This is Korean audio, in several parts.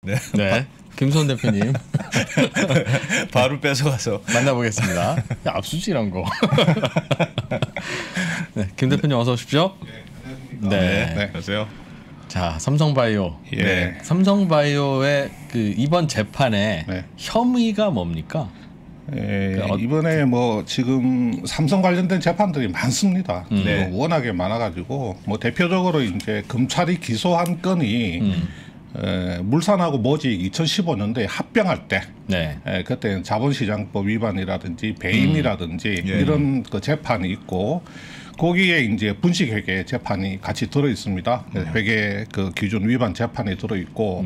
네. 네. 김소원 대표님 바로 뺏어가서 만나보겠습니다. 야, 압수지란 거. 네, 김 대표님 어서 오십시오. 네. 안녕하세요. 자, 삼성바이오. 예. 네. 삼성바이오의 그 이번 재판의 네. 혐의가 뭡니까? 이번에 뭐 지금 삼성 관련된 재판들이 많습니다. 네. 뭐 워낙에 많아가지고 뭐 대표적으로 이제 검찰이 기소한 건이 물산하고 모직 2015년도에 합병할 때, 네. 그때 자본시장법 위반이라든지 배임이라든지 예. 이런 그 재판이 있고 거기에 이제 분식회계 재판이 같이 들어 있습니다. 회계 그 기준 위반 재판이 들어 있고.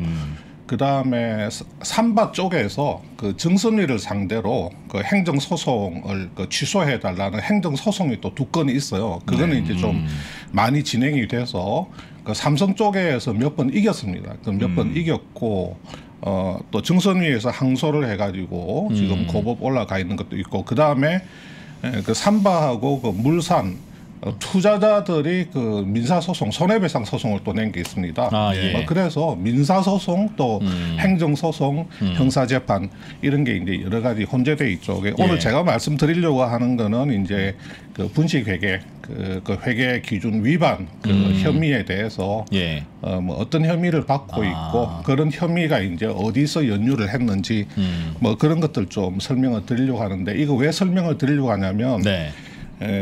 그 다음에 삼바 쪽에서 그 정선위를 상대로 그 행정소송을 그 취소해달라는 행정소송이 또 두 건이 있어요. 그거는 이제 좀 많이 진행이 돼서 그 삼성 쪽에서 몇 번 이겼습니다. 그 몇 번 이겼고, 또 정선위에서 항소를 해가지고 지금 고법 올라가 있는 것도 있고, 그 다음에 그 삼바하고 그 물산 투자자들이 그 민사소송, 손해배상 소송을 또 낸 게 있습니다. 예. 그래서 민사소송 또 행정소송, 형사재판 이런 게 이제 여러 가지 혼재돼 있죠. 오늘 제가 말씀드리려고 하는 거는 이제 그 분식회계, 그 회계 기준 위반 그 혐의에 대해서 뭐 어떤 혐의를 받고 있고 그런 혐의가 이제 어디서 연유를 했는지 뭐 그런 것들 좀 설명을 드리려고 하는데, 이거 왜 설명을 드리려고 하냐면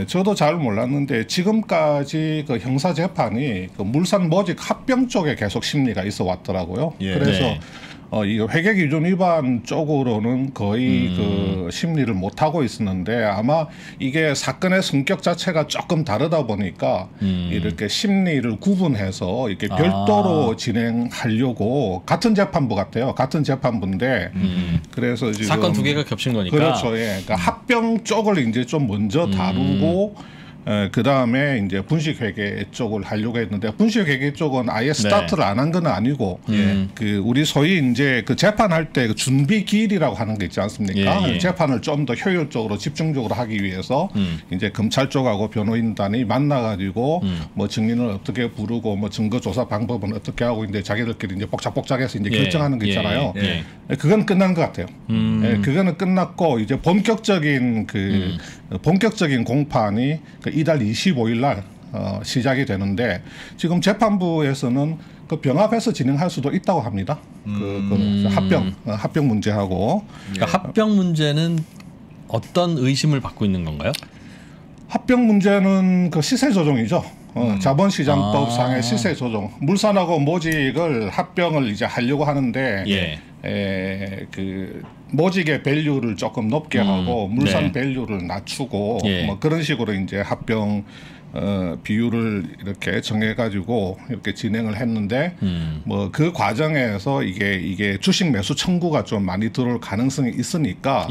저도 잘 몰랐는데 지금까지 그 형사 재판이 그 물산 모직 합병 쪽에 계속 심리가 있어 왔더라고요. 그래서 이 회계 기준 위반 쪽으로는 거의 그 심리를 못 하고 있었는데, 아마 이게 사건의 성격 자체가 조금 다르다 보니까 이렇게 심리를 구분해서 이렇게 별도로 진행하려고, 같은 재판부 같아요. 같은 재판부인데 그래서 지금 사건 두 개가 겹친 거니까. 그렇죠. 예. 그러니까 합병 쪽을 이제 좀 먼저 다루고 그 다음에 이제 분식회계 쪽을 하려고 했는데, 분식회계 쪽은 아예 스타트를 안 한 건 아니고, 그 우리 소위 이제 그 재판할 때 그 준비 기일이라고 하는 게 있지 않습니까? 재판을 좀 더 효율적으로 집중적으로 하기 위해서 이제 검찰 쪽하고 변호인단이 만나가지고 뭐 증인을 어떻게 부르고 뭐 증거 조사 방법은 어떻게 하고 이제 자기들끼리 이제 복작복작해서 이제 결정하는 거 있잖아요. 그건 끝난 것 같아요. 그거는 끝났고, 이제 본격적인 본격적인 공판이 이달 25일 날 시작이 되는데, 지금 재판부에서는 그 병합해서 진행할 수도 있다고 합니다. 그 합병 문제하고. 그러니까 합병 문제는 어떤 의심을 받고 있는 건가요? 합병 문제는 그 시세 조정이죠. 자본시장법상의 시세 조정. 물산하고 모직을 합병을 이제 하려고 하는데, 그 모직의 밸류를 조금 높게 하고 물산 밸류를 낮추고 뭐 그런 식으로 이제 합병 비율을 이렇게 정해가지고 이렇게 진행을 했는데, 뭐 그 과정에서 이게 주식 매수 청구가 좀 많이 들어올 가능성이 있으니까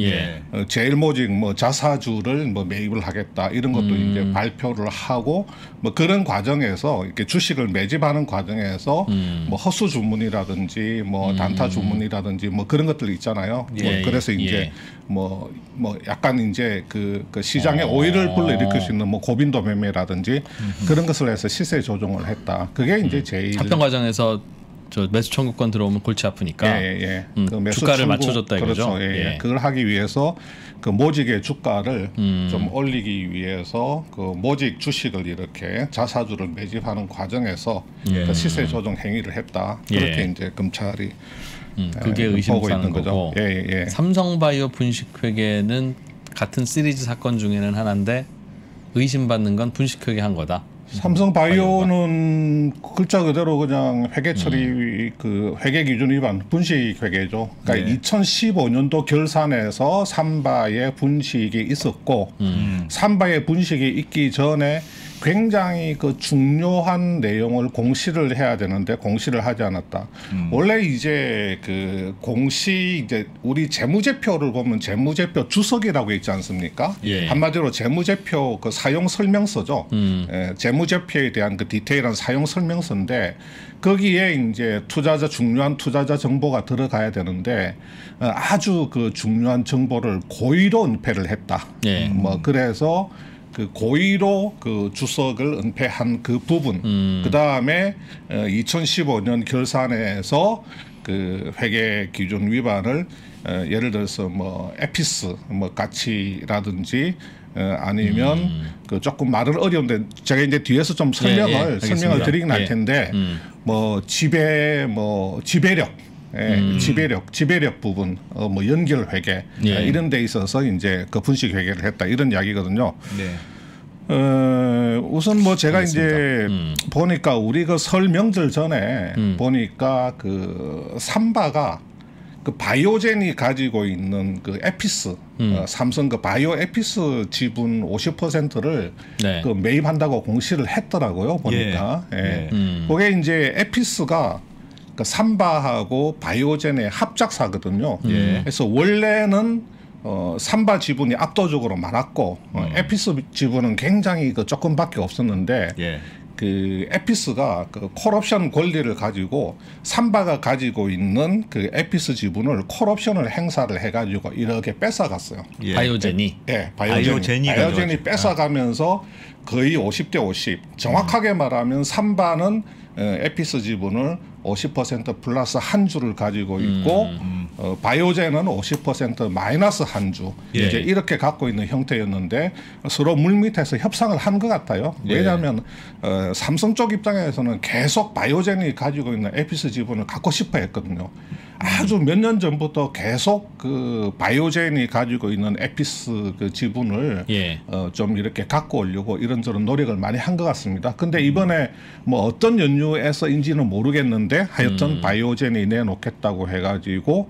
제일모직 뭐 자사주를 뭐 매입을 하겠다 이런 것도 이제 발표를 하고, 뭐 그런 과정에서 이렇게 주식을 매집하는 과정에서 뭐 허수 주문이라든지 뭐 단타 주문이라든지 뭐 그런 것들 있잖아요. 뭐 그래서 이제 뭐 약간 이제 그 시장에 오해를 불러일으킬 수 있는 뭐 고빈도 매매라든지 그런 것을 해서 시세 조정을 했다. 그게 이제 제일 합병 과정에서 저 매수 청구권 들어오면 골치 아프니까 그 매수 주가를 청구, 맞춰줬다 이거죠. 그렇죠. 그걸 하기 위해서 그 모직의 주가를 좀 올리기 위해서 그 모직 주식을 이렇게 자사주를 매집하는 과정에서 그 시세 조정 행위를 했다. 그렇게 이제 검찰이 그게 의심사는 거고. 삼성바이오 분식회계는 같은 시리즈 사건 중에는 하나인데 의심받는 건 분식회계 한 거다. 삼성바이오는 글자 그대로 그냥 회계 처리 그 회계 기준 위반 분식회계죠. 그러니까 2015년도 결산에서 삼바의 분식이 있었고, 삼바의 분식이 있기 전에 굉장히 그 중요한 내용을 공시를 해야 되는데 공시를 하지 않았다. 원래 이제 그 공시, 이제 우리 재무제표를 보면 재무제표 주석이라고 있지 않습니까? 한마디로 재무제표 그 사용 설명서죠. 재무제표에 대한 그 디테일한 사용 설명서인데, 거기에 이제 중요한 투자자 정보가 들어가야 되는데 아주 그 중요한 정보를 고의로 은폐를 했다. 뭐 그래서 그 고의로 그 주석을 은폐한 그 부분, 그 다음에 2015년 결산에서 그 회계 기준 위반을 예를 들어서 뭐 에피스 뭐 가치라든지 아니면 그 조금 말은 어려운데 제가 이제 뒤에서 좀 설명을 드리긴 할 텐데 뭐 지배력. 지배력 부분, 뭐 연결 회계 이런 데 있어서 이제 그 분식 회계를 했다 이런 이야기거든요. 네. 우선 뭐 제가 알겠습니다. 이제 보니까 우리 그 설 명절 전에 보니까 그 삼바가 그 바이오젠이 가지고 있는 그 에피스, 삼성 그 바이오 에피스 지분 50%를 네. 그 매입한다고 공시를 했더라고요. 보니까. 그게 이제 에피스가 그 삼바하고 바이오젠의 합작사거든요. 그래서 원래는 삼바 지분이 압도적으로 많았고 에피스 지분은 굉장히 그 조금밖에 없었는데 그 에피스가 그 콜옵션 권리를 가지고 삼바가 가지고 있는 그 에피스 지분을 콜옵션을 행사를 해가지고 이렇게 뺏어갔어요. 바이오젠이. 바이오젠이 뺏어가면서 거의 50대 50. 정확하게 말하면 삼바는 에피스 지분을 50% 플러스 한 주를 가지고 있고 바이오젠은 50% 마이너스 한 주 이제 이렇게 갖고 있는 형태였는데 서로 물밑에서 협상을 한 것 같아요. 왜냐하면 삼성 쪽 입장에서는 계속 바이오젠이 가지고 있는 에피스 지분을 갖고 싶어 했거든요. 아주 몇 년 전부터 계속 그 바이오젠이 가지고 있는 에피스 그 지분을 좀 이렇게 갖고 오려고 이런저런 노력을 많이 한 것 같습니다. 근데 이번에 뭐 어떤 연유에서인지는 모르겠는데 하여튼 바이오젠이 내놓겠다고 해가지고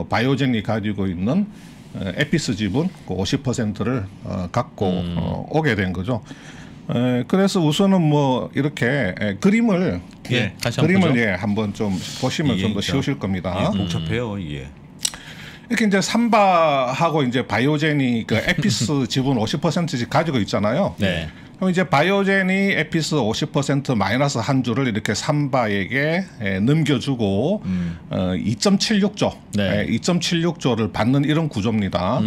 바이오젠이 가지고 있는 에피스 지분 50%를 갖고 오게 된 거죠. 그래서 우선은 뭐 이렇게 그림을 한번 좀 보시면 좀 더 쉬우실 겁니다. 복잡해요 이게. 이렇게 이제 삼바하고 이제 바이오젠이 그 에피스 지분 50%씩 가지고 있잖아요. 네. 그럼 이제 바이오젠이 에피스 50% 마이너스 한 주를 이렇게 삼바에게 넘겨주고 2.76조, 2.76조를 받는 이런 구조입니다.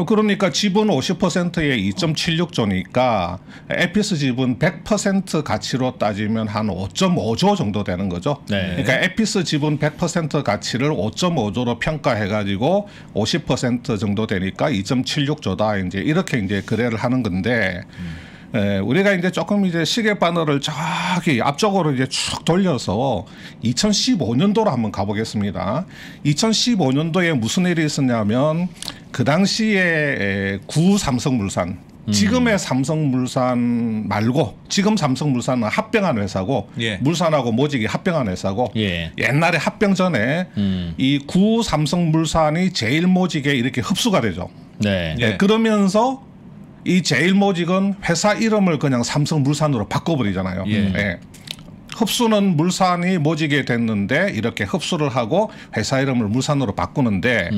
그러니까 지분 50%에 2.76조니까 에피스 지분 100% 가치로 따지면 한 5.5조 정도 되는 거죠. 그러니까 에피스 지분 100% 가치를 5.5조로 평가해가지고 50% 정도 되니까 2.76조다. 이제 이렇게 이제 거래를 하는 건데. 우리가 이제 조금 이제 시계 바늘을 저기 앞쪽으로 이제 쭉 돌려서 2015년도로 한번 가보겠습니다. 2015년도에 무슨 일이 있었냐면 그 당시에 구 삼성물산 지금의 삼성물산 말고 지금 삼성물산은 합병한 회사고 물산하고 모직이 합병한 회사고 옛날에 합병 전에 이 구 삼성물산이 제일모직에 이렇게 흡수가 되죠. 그러면서 이 제일모직은 회사 이름을 그냥 삼성물산으로 바꿔버리잖아요. 흡수는 물산이 모직에 됐는데 이렇게 흡수를 하고 회사 이름을 물산으로 바꾸는데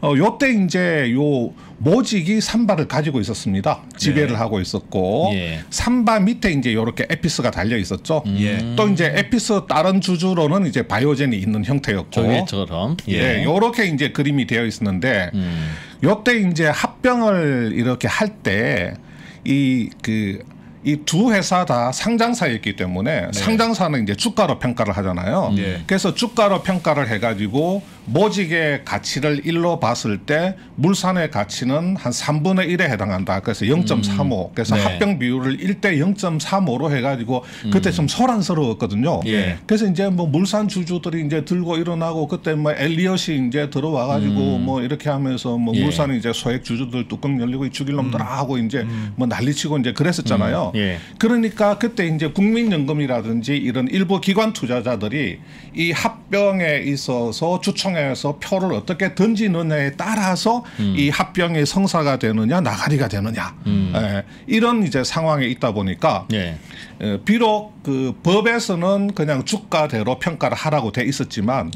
요때 이제 요 모직이 삼바를 가지고 있었습니다. 지배를 하고 있었고 삼바 밑에 이제 요렇게 에피스가 달려 있었죠. 또 이제 에피스 다른 주주로는 이제 바이오젠이 있는 형태였고 저기처럼 요렇게 이제 그림이 되어 있었는데 요때 이제 합병을 이렇게 할 때 이 두 회사 다 상장사였기 때문에 상장사는 이제 주가로 평가를 하잖아요. 그래서 주가로 평가를 해가지고 모직의 가치를 1로 봤을 때 물산의 가치는 한 3분의 1에 해당한다. 그래서 0.35. 그래서 합병 비율을 1대 0.35로 해가지고 그때 좀 소란스러웠거든요. 그래서 이제 뭐 물산 주주들이 이제 들고 일어나고 그때 뭐 엘리엇이 이제 들어와가지고 뭐 이렇게 하면서 뭐 물산이 이제 소액 주주들 뚜껑 열리고 죽일 놈들아 하고 이제 뭐 난리치고 이제 그랬었잖아요. 그러니까 그때 이제 국민연금이라든지 이런 일부 기관 투자자들이 이 합병에 있어서 주총에서 표를 어떻게 던지느냐에 따라서 이 합병이 성사가 되느냐 나가리가 되느냐 이런 이제 상황에 있다 보니까 비록 그 법에서는 그냥 주가대로 평가를 하라고 돼 있었지만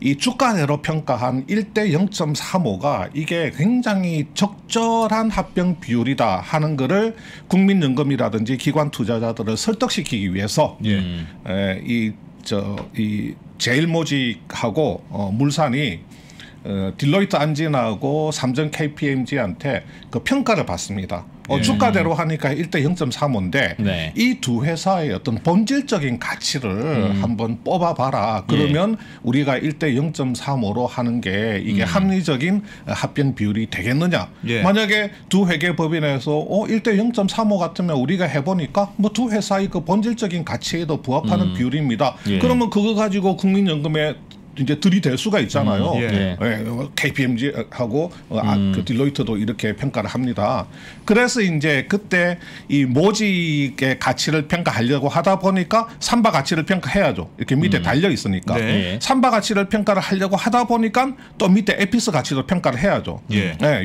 이 주가대로 평가한 1대 0.35가 이게 굉장히 적절한 합병 비율이다 하는 거를 국민연금이라든지 기관 투자자들을 설득시키기 위해서 이 제일모직하고 물산이 딜로이트 안진하고 삼성 KPMG한테 그 평가를 받습니다. 주가대로 하니까 1대 0.35인데 네. 이 두 회사의 어떤 본질적인 가치를 한번 뽑아봐라. 그러면 우리가 1대 0.35로 하는 게 이게 합리적인 합병 비율이 되겠느냐. 만약에 두 회계법인에서 1대 0.35 같으면 우리가 해보니까 뭐 두 회사의 그 본질적인 가치에도 부합하는 비율입니다. 그러면 그거 가지고 국민연금에 이제 들이댈 수가 있잖아요. KPMG하고 그 딜로이트도 이렇게 평가를 합니다. 그래서 이제 그때 이 모직의 가치를 평가하려고 하다 보니까 삼바 가치를 평가해야죠. 이렇게 밑에 달려 있으니까. 삼바 가치를 평가를 하려고 하다 보니까 또 밑에 에피스 가치도 평가를 해야죠.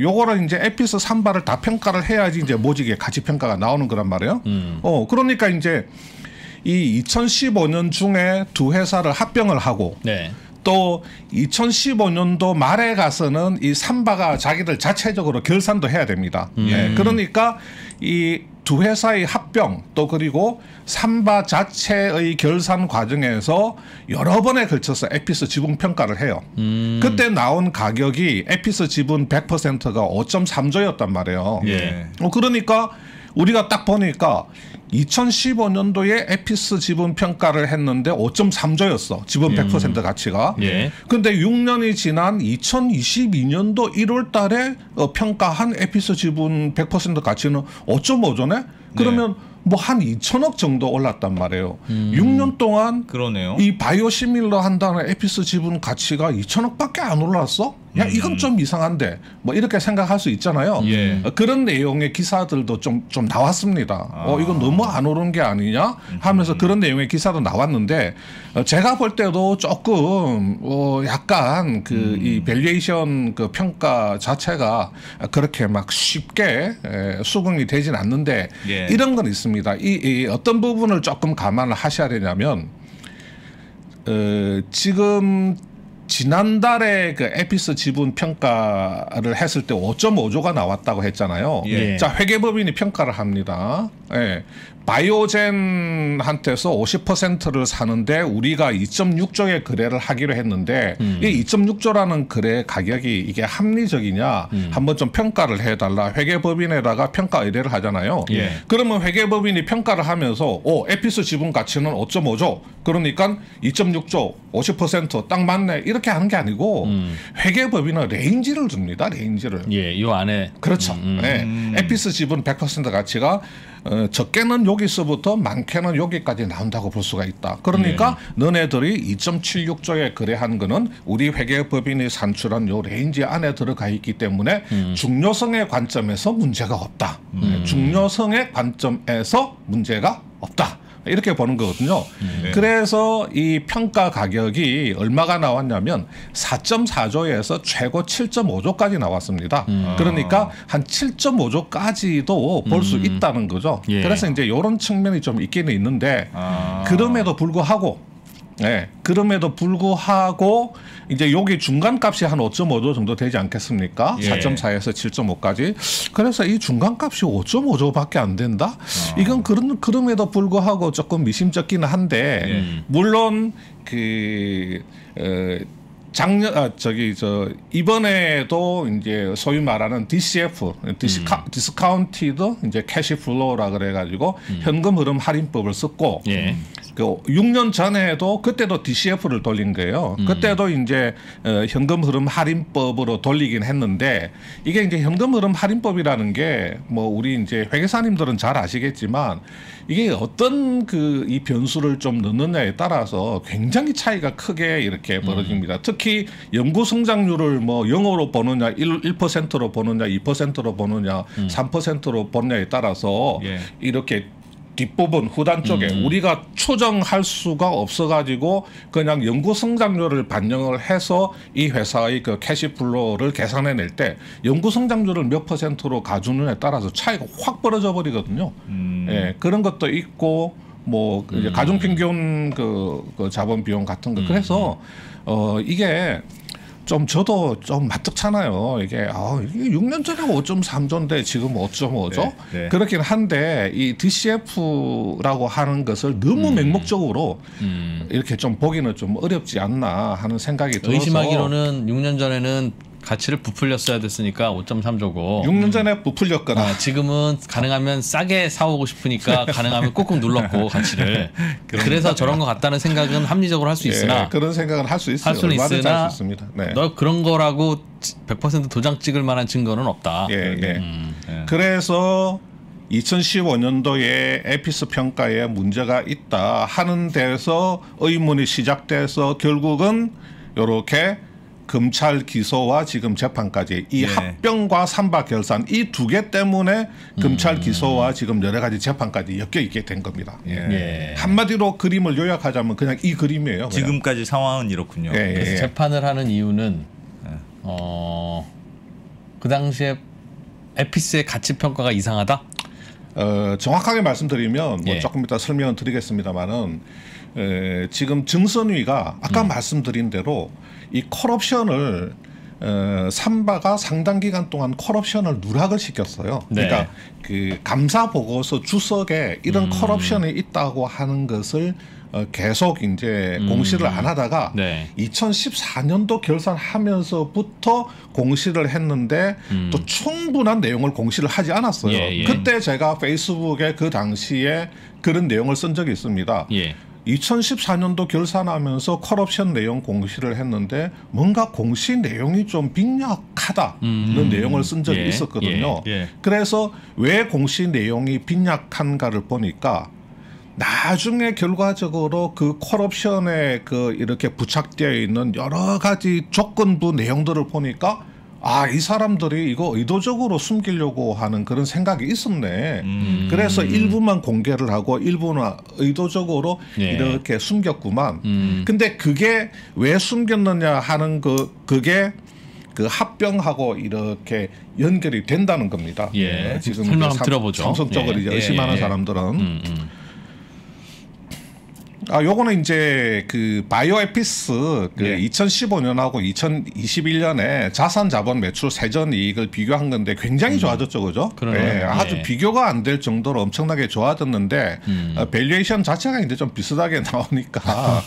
요거를 이제 에피스 삼바를 다 평가를 해야지 이제 모직의 가치 평가가 나오는 거란 말이에요. 그러니까 이제 이 2015년 중에 두 회사를 합병을 하고 또 2015년도 말에 가서는 이 삼바가 자기들 자체적으로 결산도 해야 됩니다. 그러니까 이 두 회사의 합병 또 그리고 삼바 자체의 결산 과정에서 여러 번에 걸쳐서 에피스 지분 평가를 해요. 그때 나온 가격이 에피스 지분 100%가 5.3조였단 말이에요. 그러니까 우리가 딱 보니까 2015년도에 에피스 지분 평가를 했는데 5.3조였어. 지분 100% 가치가. 근데 6년이 지난 2022년도 1월 달에 평가한 에피스 지분 100% 가치는 5.5조네? 그러면 뭐 한 2천억 정도 올랐단 말이에요. 6년 동안 그러네요. 이 바이오시밀러 한다는 에피스 지분 가치가 2천억밖에 안 올랐어? 야 이건 좀 이상한데 뭐 이렇게 생각할 수 있잖아요. 그런 내용의 기사들도 좀 나왔습니다. 이건 너무 안 오른 게 아니냐 하면서 그런 내용의 기사도 나왔는데 제가 볼 때도 조금 약간 그 이 밸류에이션 그 평가 자체가 그렇게 막 쉽게 수긍이 되진 않는데 이런 건 있습니다. 이 어떤 부분을 조금 감안을 하셔야 되냐면 지금 지난달에 그 에피스 지분 평가를 했을 때 5.5조가 나왔다고 했잖아요. 자, 회계법인이 평가를 합니다. 바이오젠한테서 50%를 사는데 우리가 2.6조의 거래를 하기로 했는데 이 2.6조라는 거래 가격이 이게 합리적이냐 한번 좀 평가를 해달라. 회계법인에다가 평가 의뢰를 하잖아요. 그러면 회계법인이 평가를 하면서 에피스 지분 가치는 5.5조 그러니까 2.6조 50% 딱 맞네 이렇게 하는 게 아니고 회계법인은 레인지를 줍니다. 레인지를. 이 안에. 그렇죠. 에피스 지분 100% 가치가 적게는 여기서부터 많게는 여기까지 나온다고 볼 수가 있다. 그러니까 너네들이 2.76조에 거래한 거는 우리 회계법인이 산출한 요 레인지 안에 들어가 있기 때문에 중요성의 관점에서 문제가 없다. 중요성의 관점에서 문제가 없다. 이렇게 보는 거거든요. 그래서 이 평가 가격이 얼마가 나왔냐면 4.4조에서 최고 7.5조까지 나왔습니다. 그러니까 한 7.5조까지도 볼 수 있다는 거죠. 그래서 이제 이런 측면이 좀 있기는 있는데 그럼에도 불구하고 그럼에도 불구하고 이제 여기 중간값이 한 5.5조 정도 되지 않겠습니까? 4.4에서 7.5까지. 그래서 이 중간값이 5.5조밖에 안 된다? 이건 그럼에도 불구하고 조금 미심쩍기는 한데 물론 그 이번에도 이제 소위 말하는 DCF, 디스카운티드 이제 캐시 플로우라 그래가지고 현금 흐름 할인법을 썼고 그 6년 전에도 그때도 DCF를 돌린 거예요. 그때도 이제 현금 흐름 할인법으로 돌리긴 했는데 이게 이제 현금 흐름 할인법이라는 게 뭐 우리 이제 회계사님들은 잘 아시겠지만 이게 어떤 그 이 변수를 좀 넣느냐에 따라서 굉장히 차이가 크게 이렇게 벌어집니다. 특히 연구 성장률을 뭐 0으로 보느냐, 1%로 보느냐, 2%로 보느냐, 3%로 보느냐에 따라서 이렇게 뒷부분 후단 쪽에 우리가 추정할 수가 없어가지고 그냥 연구 성장률을 반영을 해서 이 회사의 그 캐시플로우를 계산해낼 때 연구 성장률을 몇 %로 가주느냐에 따라서 차이가 확 벌어져 버리거든요. 그런 것도 있고 뭐 이제 가중평균 그 자본 비용 같은 거 그래서 이게 좀 저도 좀 마뜩잖아요. 이게 6년 전에 5.3조인데 지금 5.5조? 그렇긴 한데 이 DCF라고 하는 것을 너무 맹목적으로 이렇게 좀 보기는 좀 어렵지 않나 하는 생각이 들어서 의심하기로는 6년 전에는 가치를 부풀렸어야 됐으니까 5.3조고 6년 전에 부풀렸거나 지금은 가능하면 싸게 사오고 싶으니까 가능하면 꾹꾹 눌렀고 가치를 그래서 저런 것 같다는 생각은 합리적으로 할 수 있으나 그런 생각은 할 수 있어요. 할 수는 있으나 네. 너 그런 거라고 100% 도장 찍을 만한 증거는 없다. 그래서 2015년도에 에피스 평가에 문제가 있다 하는 데서 의문이 시작돼서 결국은 이렇게 검찰 기소와 지금 재판까지 이 합병과 삼바 결산 이 두 개 때문에 검찰 기소와 지금 여러 가지 재판까지 엮여 있게 된 겁니다. 한마디로 그림을 요약하자면 그냥 이 그림이에요. 그냥. 지금까지 상황은 이렇군요. 그래서 재판을 하는 이유는 그 당시에 에피스의 가치 평가가 이상하다. 정확하게 말씀드리면 뭐 조금 이따 설명을 드리겠습니다만은 지금 증선위가 아까 말씀드린 대로 이 컬옵션을 삼바가 상당 기간 동안 컬옵션을 누락을 시켰어요. 그러니까 그 감사 보고서 주석에 이런 컬옵션이 있다고 하는 것을 계속 이제 공시를 안 하다가 2014년도 결산하면서부터 공시를 했는데 또 충분한 내용을 공시를 하지 않았어요. 그때 제가 페이스북에 그 당시에 그런 내용을 쓴 적이 있습니다. 2014년도 결산하면서 컬옵션 내용 공시를 했는데 뭔가 공시 내용이 좀 빈약하다는 내용을 쓴 적이 있었거든요. 그래서 왜 공시 내용이 빈약한가를 보니까 나중에 결과적으로 그 컬옵션에 그 이렇게 부착되어 있는 여러 가지 조건부 내용들을 보니까 이 사람들이 이거 의도적으로 숨기려고 하는 그런 생각이 있었네. 그래서 일부만 공개를 하고 일부는 의도적으로 이렇게 숨겼구만. 근데 그게 왜 숨겼느냐 하는 그게 그 합병하고 이렇게 연결이 된다는 겁니다. 지금 설명 한번 들어보죠. 삼성 쪽을 이제 의심하는 사람들은. 요거는 이제 그 바이오 에피스 그 2015년하고 2021년에 자산 자본 매출 세전 이익을 비교한 건데 굉장히 좋아졌죠, 그죠? 아주 비교가 안 될 정도로 엄청나게 좋아졌는데 밸류에이션 자체가 이제 좀 비슷하게 나오니까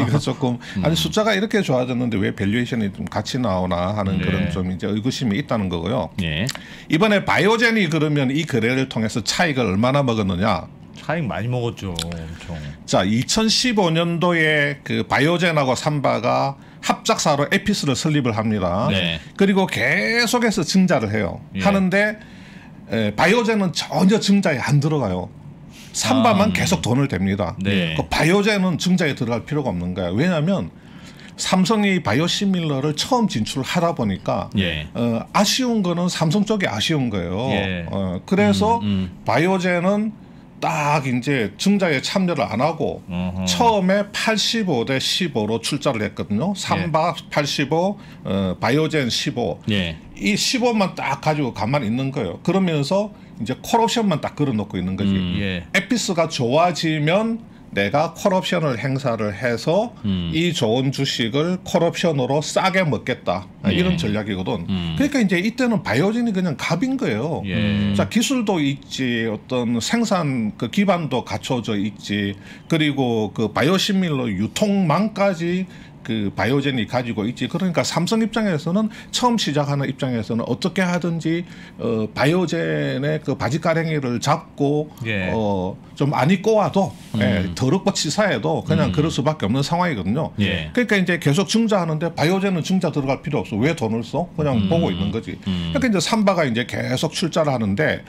이거 조금 아니 숫자가 이렇게 좋아졌는데 왜 밸류에이션이 좀 같이 나오나 하는 그런 좀 이제 의구심이 있다는 거고요. 이번에 바이오젠이 그러면 이 거래를 통해서 차익을 얼마나 먹었느냐? 차익 많이 먹었죠. 엄청. 자, 2015년도에 그 바이오젠하고 삼바가 합작사로 에피스를 설립을 합니다. 그리고 계속해서 증자를 해요. 하는데 바이오젠은 전혀 증자에 안 들어가요. 삼바만 계속 돈을 댑니다. 그 바이오젠은 증자에 들어갈 필요가 없는 거예요. 왜냐하면 삼성이 바이오시밀러를 처음 진출하다 보니까 아쉬운 거는 삼성 쪽이 아쉬운 거예요. 그래서 바이오젠은 딱 이제 증자에 참여를 안 하고 처음에 85대 15로 출자를 했거든요. 삼바 85, 바이오젠 15. 이 15만 딱 가지고 가만히 있는 거예요. 그러면서 이제 콜옵션만 딱 걸어놓고 있는 거지. 에피스가 좋아지면 내가 콜옵션을 행사를 해서 이 좋은 주식을 콜옵션으로 싸게 먹겠다. 이런 전략이거든. 그러니까 이제 이때는 바이오젠이 그냥 갑인 거예요. 자, 기술도 있지, 어떤 생산 그 기반도 갖춰져 있지, 그리고 그 바이오시밀러 유통망까지 그 바이오젠이 가지고 있지. 그러니까 삼성 입장에서는 처음 시작하는 입장에서는 어떻게 하든지 바이오젠의 그 바지가랭이를 잡고 좀 안 입고 와도 더럽고 치사해도 그냥 그럴 수밖에 없는 상황이거든요. 그러니까 이제 계속 증자하는데 바이오젠은 증자 들어갈 필요 없어. 왜 돈을 써? 그냥 보고 있는 거지. 그러니까 이제 삼바가 이제 계속 출자를 하는데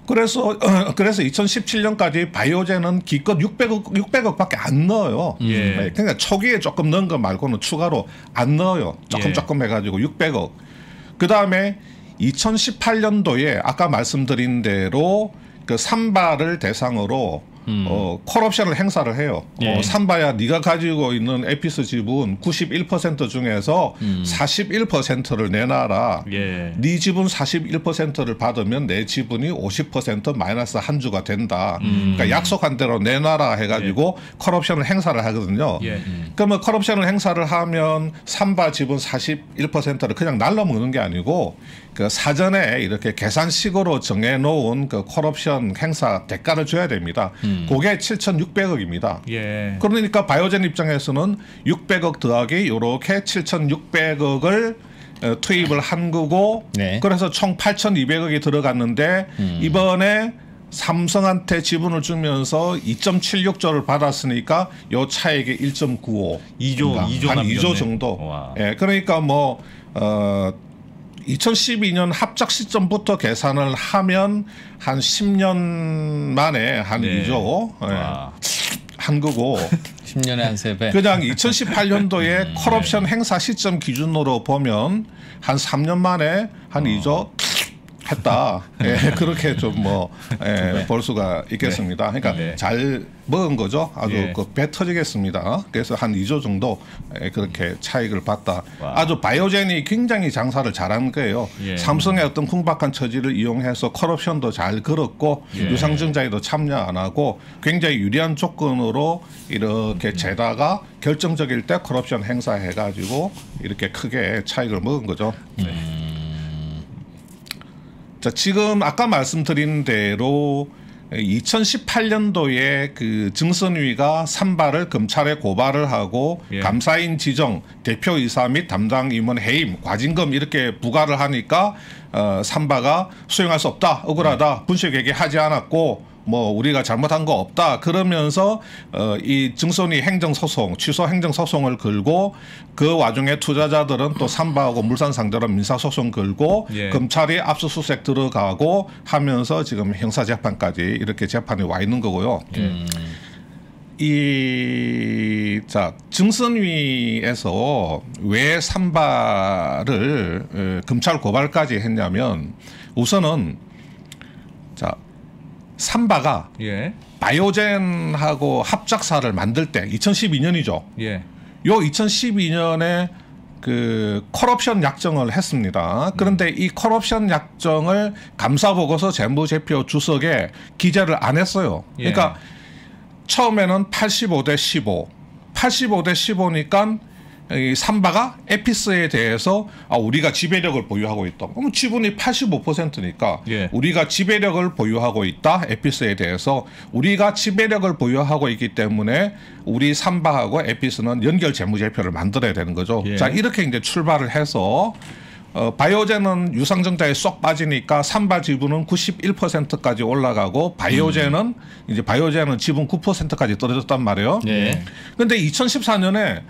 그래서 2017년까지 바이오젠은 기껏 600억밖에 안 넣어요. 그러니까 초기에 조금 넣은 거 말고는 추가로 안 넣어요. 조금 해가지고 600억. 그 다음에 2018년도에 아까 말씀드린 대로 그 삼바를 대상으로 콜옵션을 행사를 해요. 삼바야 네가 가지고 있는 에피스 지분 91% 중에서 41%를 내놔라. 네 지분 41%를 받으면 내 지분이 50% 마이너스 한 주가 된다. 그러니까 약속한 대로 내놔라 해가지고 콜옵션을 행사를 하거든요. 그러면 콜옵션을 행사를 하면 삼바 지분 41%를 그냥 날라먹는 게 아니고 그 사전에 이렇게 계산식으로 정해놓은 그 콜옵션 행사 대가를 줘야 됩니다. 그게 7,600억입니다. 그러니까 바이오젠 입장에서는 600억 더하기 이렇게 7,600억을 투입을 한 거고 네. 그래서 총 8,200억이 들어갔는데 이번에 삼성한테 지분을 주면서 2.76조를 받았으니까 요 차액이 1.95 2조 한 2조 정도. 예, 그러니까 뭐 2012년 합작 시점부터 계산을 하면 한 10년 만에 한 네. 2조 한 거고 10년에 한 3배. 그냥 2018년도에 컬옵션 행사 시점 기준으로 보면 한 3년 만에 한 2조 했다. 예, 그렇게 좀 뭐 볼 수가 있겠습니다. 그러니까 잘 먹은 거죠. 아주 그 배 터지겠습니다. 그래서 한 2조 정도 그렇게 차익을 봤다. 아주 바이오젠이 굉장히 장사를 잘한 거예요. 삼성의 어떤 궁박한 처지를 이용해서 컬옵션도 잘 걸었고 유상증자에도 참여 안 하고 굉장히 유리한 조건으로 이렇게 재다가 결정적일 때 컬옵션 행사해가지고 이렇게 크게 차익을 먹은 거죠. 자, 지금 아까 말씀드린 대로 2018년도에 그 증선위가 삼바를 검찰에 고발을 하고 감사인 지정, 대표이사 및 담당 임원 해임, 과징금 이렇게 부과를 하니까 삼바가 수용할 수 없다, 억울하다, 분식회계 하지 않았고 뭐 우리가 잘못한 거 없다 그러면서 이 증선위 행정소송, 취소 행정소송을 걸고 그 와중에 투자자들은 또 삼바하고 물산 상대로 민사소송 걸고 검찰이 압수수색 들어가고 하면서 지금 형사재판까지 이렇게 재판이 와 있는 거고요. 자, 증선위에서 왜 삼바를 검찰 고발까지 했냐면 우선은 자, 삼바가 바이오젠하고 합작사를 만들 때 2012년이죠. 요 2012년에 그 컬옵션 약정을 했습니다. 그런데 이 컬옵션 약정을 감사보고서 재무제표 주석에 기재를 안 했어요. 그러니까 처음에는 85대 15, 85대 15니까 이 삼바가 에피스에 대해서 우리가 지배력을 보유하고 있다. 그럼 지분이 85%니까 우리가 지배력을 보유하고 있다. 에피스에 대해서 우리가 지배력을 보유하고 있기 때문에 우리 삼바하고 에피스는 연결 재무제표를 만들어야 되는 거죠. 자, 이렇게 이제 출발을 해서 바이오젠은 유상증자에 쏙 빠지니까 삼바 지분은 91%까지 올라가고 바이오젠은 이제 바이오젠은 지분 9%까지 떨어졌단 말이에요. 그런데 2014년에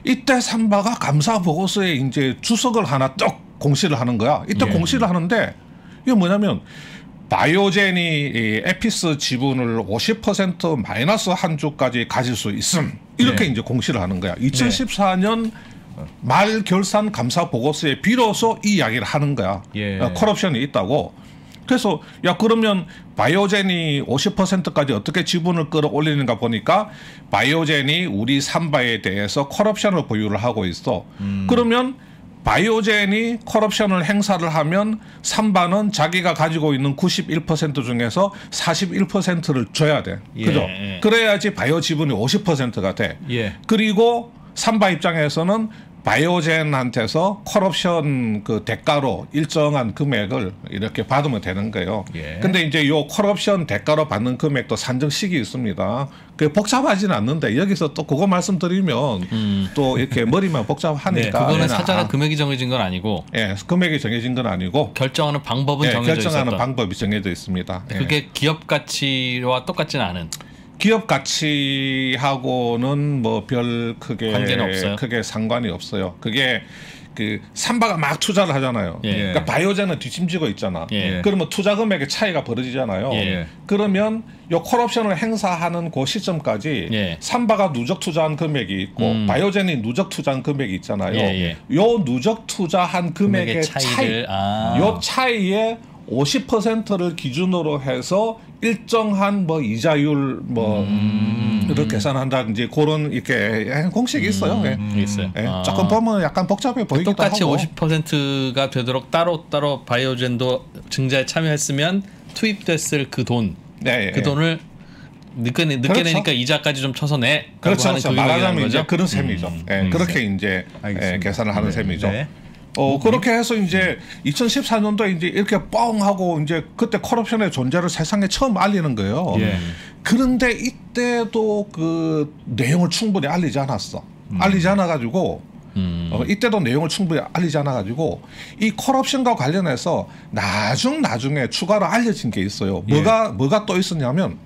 이때 삼바가 감사 보고서에 이제 주석을 하나 떡 공시를 하는 거야. 이때 공시를 하는데 이게 뭐냐면 바이오젠이 에피스 지분을 50% 마이너스 한 주까지 가질 수 있음. 이렇게 이제 공시를 하는 거야. 2014년 말 결산 감사 보고서에 비로소 이 이야기를 하는 거야. 컬옵션이 있다고. 그래서 야 그러면 바이오젠이 50%까지 어떻게 지분을 끌어올리는가 보니까 바이오젠이 우리 삼바에 대해서 컬옵션을 보유를 하고 있어. 그러면 바이오젠이 컬옵션을 행사를 하면 삼바는 자기가 가지고 있는 91% 중에서 41%를 줘야 돼. 그죠? 그래야지 바이오 지분이 50%가 돼. 그리고 삼바 입장에서는 바이오젠한테서 컬옵션 그 대가로 일정한 금액을 이렇게 받으면 되는 거예요. 근데 이제 요 컬옵션 대가로 받는 금액도 산정식이 있습니다. 그 복잡하지는 않는데 여기서 또 그거 말씀드리면 또 이렇게 머리만 복잡하니까. 그거는 사전에 금액이 정해진 건 아니고. 금액이 정해진 건 아니고. 결정하는 방법은 정해져 있었다. 결정하는 방법이 정해져 있습니다. 그게 기업 가치와 똑같지는 않은. 기업 가치하고는 뭐 별 관계는 없어요. 크게 상관이 없어요. 그게 그 삼바가 막 투자를 하잖아요. 그러니까 바이오젠은 뒷짐지고 있잖아. 그러면 투자 금액의 차이가 벌어지잖아요. 그러면 요 콜옵션을 행사하는 그 시점까지 삼바가 누적 투자한 금액이 있고 바이오젠이 누적 투자한 금액이 있잖아요. 요 누적 투자한 금액의 차이, 요 차이에 50%를 기준으로 해서 일정한 뭐 이자율 를 계산한다든지 그런 이렇게 공식이 있어요. 있어요. 조금 보면 약간 복잡해 보이기도 똑같이 하고. 50%가 되도록 따로 바이오젠도 증자에 참여했으면 투입됐을 그 돈, 그 돈을 늦게 내니까 이자까지 좀 쳐서 내. 그렇죠. 말하자면 이제 그런 셈이죠. 그렇게 이제 계산을 하는 셈이죠. 그렇게 해서 이제 2014년도에 이제 이렇게 뻥 하고 이제 그때 컬옵션의 존재를 세상에 처음 알리는 거예요. 그런데 이때도 그 내용을 충분히 알리지 않았어. 알리지 않아가지고 이때도 내용을 충분히 알리지 않아가지고 이 콜옵션과 관련해서 나중에 추가로 알려진 게 있어요. 예. 뭐가 또 있었냐면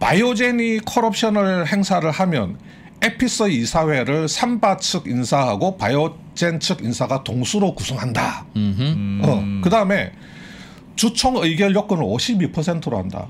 바이오젠이 콜옵션을 행사를 하면 에피스 이사회를 삼바 측 인사하고 바이오젠 측 인사가 동수로 구성한다. 그다음에 주총 의결 요건을 52%로 한다.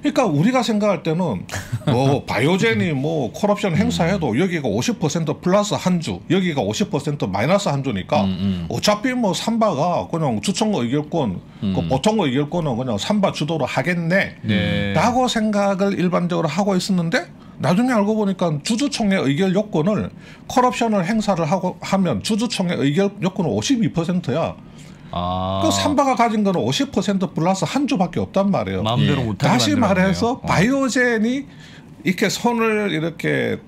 그러니까 우리가 생각할 때는 뭐 바이오젠이 뭐 콜옵션 행사해도 여기가 50% 플러스 한 주, 여기가 50% 마이너스 한 주니까 어차피 뭐 삼바가 그냥 주총 의결권, 그 보통 의결권은 그냥 삼바 주도로 하겠네. 네. 라고 생각을 일반적으로 하고 있었는데 나중에 알고 보니까 주주총회 의결 요건을 콜옵션을 행사를 하면 주주총회 의결 요건은 52%야. 그 삼바가 가진 거는 50% 플러스 한 주밖에 없단 말이에요. 마음대로 못 하게 다시 만들었네요. 말해서 바이오젠이 이렇게 손을 이렇게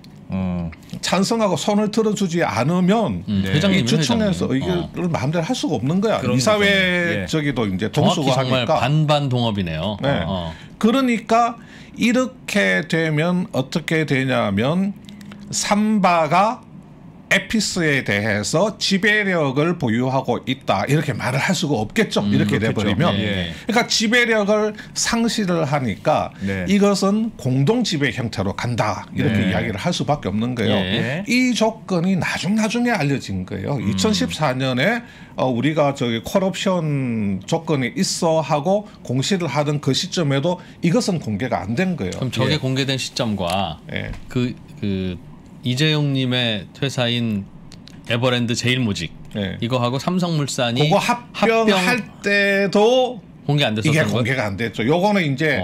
찬성하고 손을 들어주지 않으면 이 주총에서 의결을 마음대로 할 수가 없는 거야. 이사회 저기도 이제 동수가 정말 하니까 반반 동업이네요. 네. 그러니까 이렇게 되면 어떻게 되냐면 삼바가 에피스에 대해서 지배력을 보유하고 있다 이렇게 말을 할 수가 없겠죠. 이렇게 돼버리면 그러니까 지배력을 상실을 하니까 이것은 공동 지배 형태로 간다 이렇게 이야기를 할 수밖에 없는 거예요. 이 조건이 나중에 알려진 거예요. 2014년에 우리가 저기 콜옵션 조건이 있어 하고 공시를 하던 그 시점에도 이것은 공개가 안 된 거예요. 그럼 저게 공개된 시점과 그 이재용님의 퇴사인 에버랜드 제일모직 이거하고 삼성물산이 그거 합병할 때도 공개 안 됐었던 이게 거예요? 공개가 안 됐죠. 요거는 이제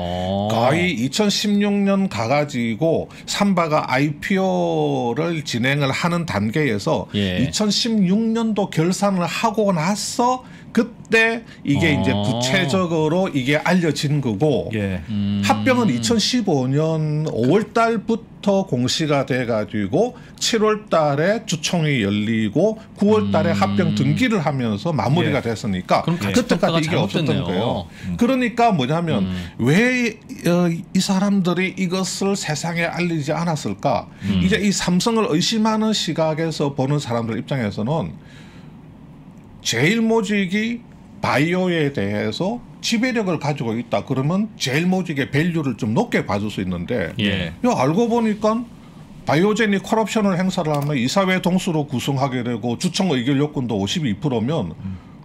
거의 2016년 가가지고 삼바가 IPO를 진행을 하는 단계에서 2016년도 결산을 하고 나서 그때 이게 이제 구체적으로 이게 알려진 거고 합병은 2015년 5월 달부터 공시가 돼가지고 7월 달에 주총이 열리고 9월 달에 합병 등기를 하면서 마무리가 됐으니까 그때까지 이게 없었던 거예요. 그러니까 뭐냐면 왜 이 사람들이 이것을 세상에 알리지 않았을까? 이제 이 삼성을 의심하는 시각에서 보는 사람들 입장에서는 제일모직이 바이오에 대해서 지배력을 가지고 있다. 그러면 제일모직의 밸류를 좀 높게 봐줄 수 있는데 알고 보니까 바이오젠이 콜옵션을 행사를 하면 이사회 동수로 구성하게 되고 주총 의결 요건도 52%면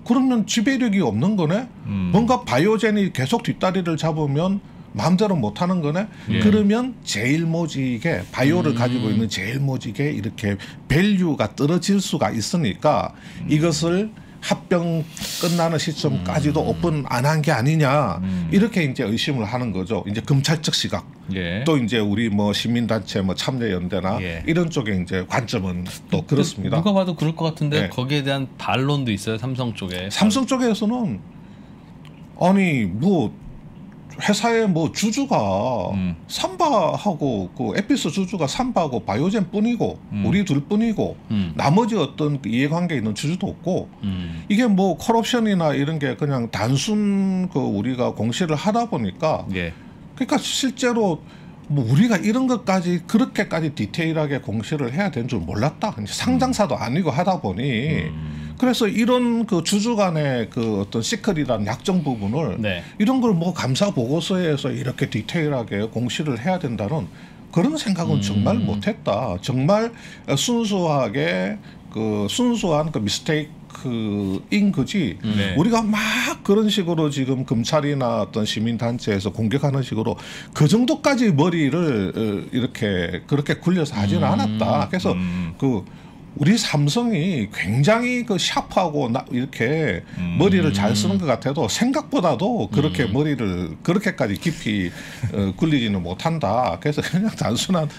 그러면 지배력이 없는 거네. 뭔가 바이오젠이 계속 뒷다리를 잡으면 마음대로 못하는 거네. 그러면 제일모직의 바이오를 가지고 있는 제일모직의 이렇게 밸류가 떨어질 수가 있으니까 이것을 합병 끝나는 시점까지도 오픈 안 한 게 아니냐 이렇게 이제 의심을 하는 거죠. 이제 검찰적 시각 또 이제 우리 뭐 시민단체 뭐 참여연대나 이런 쪽에 이제 관점은 또 그렇습니다. 누가 봐도 그럴 것 같은데 거기에 대한 반론도 있어요. 삼성 쪽에. 삼성 쪽에서는 아니 뭐 회사의 뭐 주주가 삼바하고 그 에피스 주주가 삼바하고 바이오젠 뿐이고 우리 둘 뿐이고 나머지 어떤 이해관계 있는 주주도 없고 이게 뭐 콜옵션이나 이런 게 그냥 단순 그 우리가 공시를 하다 보니까 그러니까 실제로 뭐 우리가 이런 것까지 그렇게까지 디테일하게 공시를 해야 되는 줄 몰랐다. 상장사도 아니고 하다 보니 그래서 이런 그 주주 간의 그 어떤 시크릿한 약정 부분을 이런 걸 뭐 감사 보고서에서 이렇게 디테일하게 공시를 해야 된다는 그런 생각은 정말 못했다. 정말 순수하게 그 순수한 그 미스테이크인 거지. 우리가 막 그런 식으로 지금 검찰이나 어떤 시민단체에서 공격하는 식으로 그 정도까지 머리를 이렇게 그렇게 굴려서 하지는 않았다. 그래서 그 우리 삼성이 굉장히 그 샤프하고 이렇게 머리를 잘 쓰는 것 같아도 생각보다도 그렇게 머리를 그렇게까지 깊이 굴리지는 못한다. 그래서 그냥 단순한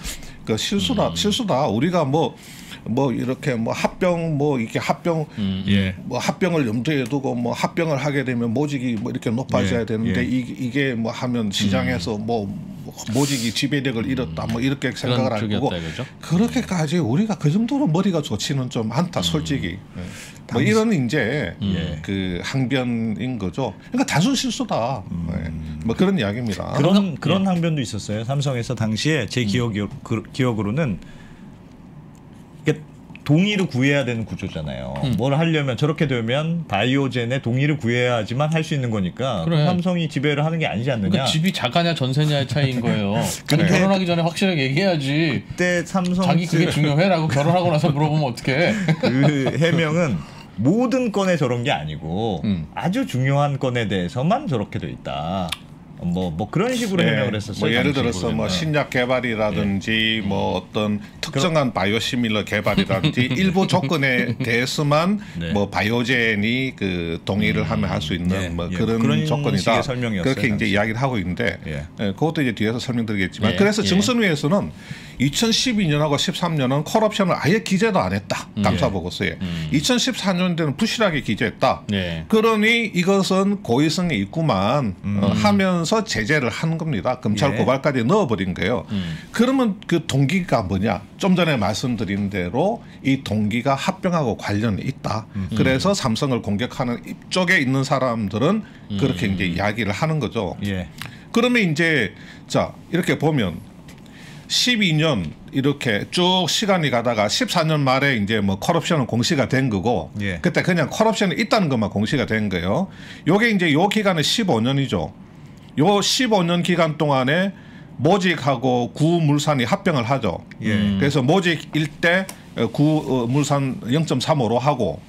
그 실수다. 우리가 뭐 이렇게 뭐 합병 뭐 이렇게 합병 뭐 합병을 염두에 두고 뭐 합병을 하게 되면 모직이 뭐 이렇게 높아져야 되는데 이게 뭐 하면 시장에서 뭐 모직이 지배력을 잃었다 뭐 이렇게 생각을 할 거고 그렇게까지 우리가 그 정도로 머리가 좋지는 좀 않다 솔직히. 뭐 이런 이제 그 항변인 거죠. 그러니까 단순 실수다. 뭐 그런 이야기입니다. 그런 항변도 있었어요. 삼성에서 당시에 제 기억으로는 동의를 구해야 되는 구조잖아요. 뭘 하려면 저렇게 되면 바이오젠의 동의를 구해야지만 할 수 있는 거니까 그래. 삼성이 지배를 하는 게 아니지 않느냐. 그러니까 집이 작가냐 전세냐의 차이인 거예요. 근데 결혼하기 전에 확실하게 얘기해야지. 그때 삼성 자기 그게 중요해라고 결혼하고 나서 물어보면 어떡해. 그 해명은 모든 건에 저런 게 아니고 아주 중요한 건에 대해서만 저렇게 돼 있다. 뭐 그런 식으로 해명을 했었어요. 뭐 예를 들어서 뭐 신약 개발이라든지 뭐 어떤 특정한 바이오시밀러 개발이라든지 일부 조건에 대해서만 뭐 바이오젠이 그 동의를 하면 할 수 있는 뭐 그런 조건이다. 그렇게 이제 이야기를 하고 있는데 그것도 이제 뒤에서 설명드리겠지만 그래서 정선위에서는 2012년하고 13년은 콜옵션을 아예 기재도 안 했다. 감사 보고서에. 2014년도에는 부실하게 기재했다. 그러니 이것은 고의성이 있구만 하면서 제재를 한 겁니다. 검찰 고발까지 넣어버린 거예요. 그러면 그 동기가 뭐냐? 좀 전에 말씀드린 대로 이 동기가 합병하고 관련이 있다. 그래서 삼성을 공격하는 이쪽에 있는 사람들은 그렇게 이제 이야기를 하는 거죠. 그러면 이제 자 이렇게 보면 12년 이렇게 쭉 시간이 가다가 14년 말에 이제 뭐 콜옵션은 공시가 된 거고 그때 그냥 콜옵션이 있다는 것만 공시가 된 거예요. 요게 이제 요 기간은 15년이죠. 요 15년 기간 동안에 모직하고 구물산이 합병을 하죠. 그래서 모직일 때 구물산 0.35로 하고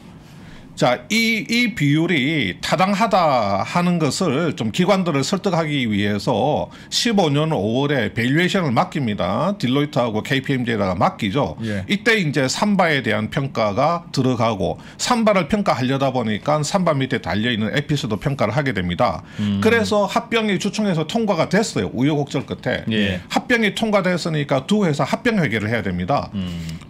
자, 이 비율이 타당하다 하는 것을 좀 기관들을 설득하기 위해서 15년 5월에 밸류에이션을 맡깁니다. 딜로이트하고 KPMG에다가 맡기죠. 이때 이제 삼바에 대한 평가가 들어가고 삼바를 평가하려다 보니까 삼바 밑에 달려있는 에피스도 평가를 하게 됩니다. 그래서 합병이 주총에서 통과가 됐어요. 우여곡절 끝에. 합병이 통과됐으니까 두 회사 합병 회계를 해야 됩니다.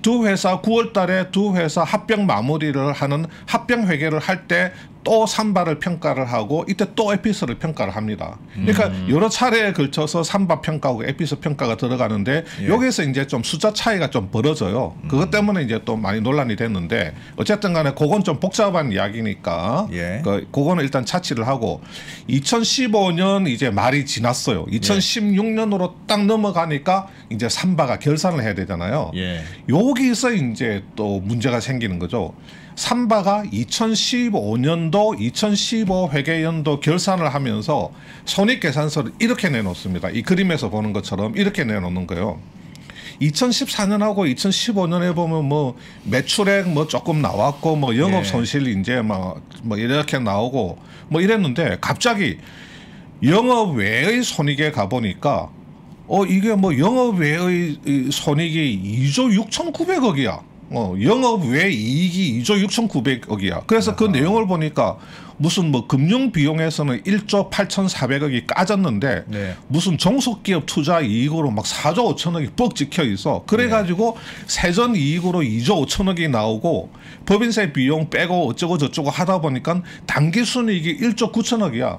두 회사 9월 달에 두 회사 합병 마무리를 하는 합병 회계를 할 때 또 삼바를 평가를 하고 이때 또 에피스를 평가를 합니다. 그러니까 여러 차례에 걸쳐서 삼바 평가하고 에피스 평가가 들어가는데 여기서 이제 좀 숫자 차이가 좀 벌어져요. 그것 때문에 이제 또 많이 논란이 됐는데 어쨌든 간에 그건 좀 복잡한 이야기니까 그거는 일단 차치를 하고 2015년 이제 말이 지났어요. 2016년으로 딱 넘어가니까 이제 삼바가 결산을 해야 되잖아요. 여기서 이제 또 문제가 생기는 거죠. 삼바가 2015년도 2015 회계연도 결산을 하면서 손익계산서를 이렇게 내놓습니다. 이 그림에서 보는 것처럼 이렇게 내놓는 거예요. 2014년하고 2015년에 보면 뭐 매출액 뭐 조금 나왔고 뭐 영업 손실 이제 뭐 이렇게 나오고 뭐 이랬는데 갑자기 영업 외의 손익에 가보니까 이게 뭐 영업 외의 손익이 2조 6,900억이야. 영업 외 이익이 2조 6,900억이야. 그래서 그 내용을 보니까 무슨 뭐 금융 비용에서는 1조 8,400억이 까졌는데 무슨 종속기업 투자 이익으로 막 4조 5천억이 뻑 찍혀 있어. 그래가지고 세전 이익으로 2조 5천억이 나오고 법인세 비용 빼고 어쩌고 저쩌고 하다 보니까 당기순이익이 1조 9천억이야.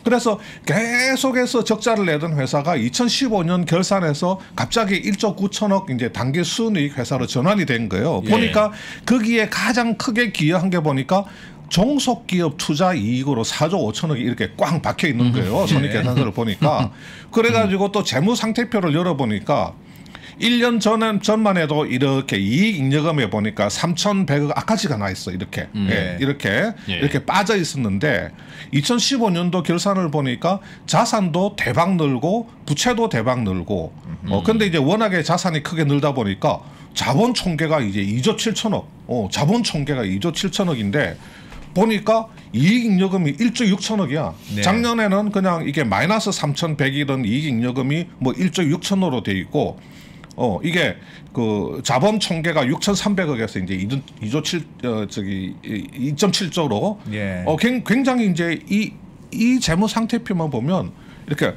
그래서 계속해서 적자를 내던 회사가 2015년 결산해서 갑자기 1조 9천억 이제 단기 순이익 회사로 전환이 된 거예요. 보니까 거기에 가장 크게 기여한 게 보니까 종속기업 투자 이익으로 4조 5천억이 이렇게 꽝 박혀 있는 거예요. 손익계산서를 보니까. 그래가지고 또 재무상태표를 열어보니까 1년 전만 해도 이렇게 이익잉여금에 보니까 3,100억 아까지가 나 있어. 이렇게 이렇게 빠져 있었는데 2015년도 결산을 보니까 자산도 대박 늘고 부채도 대박 늘고 근데 이제 워낙에 자산이 크게 늘다 보니까 자본 총계가 이제 2조 7천억 자본 총계가 2조 7천억인데 보니까 이익잉여금이 1조 6천억이야. 작년에는 그냥 이게 마이너스 3,100이던 이익잉여금이 뭐 1조 6천으로 돼 있고 이게 그 자본 총계가 6,300억에서 이제 2.7조로 굉장히 이제 이 재무 상태표만 보면 이렇게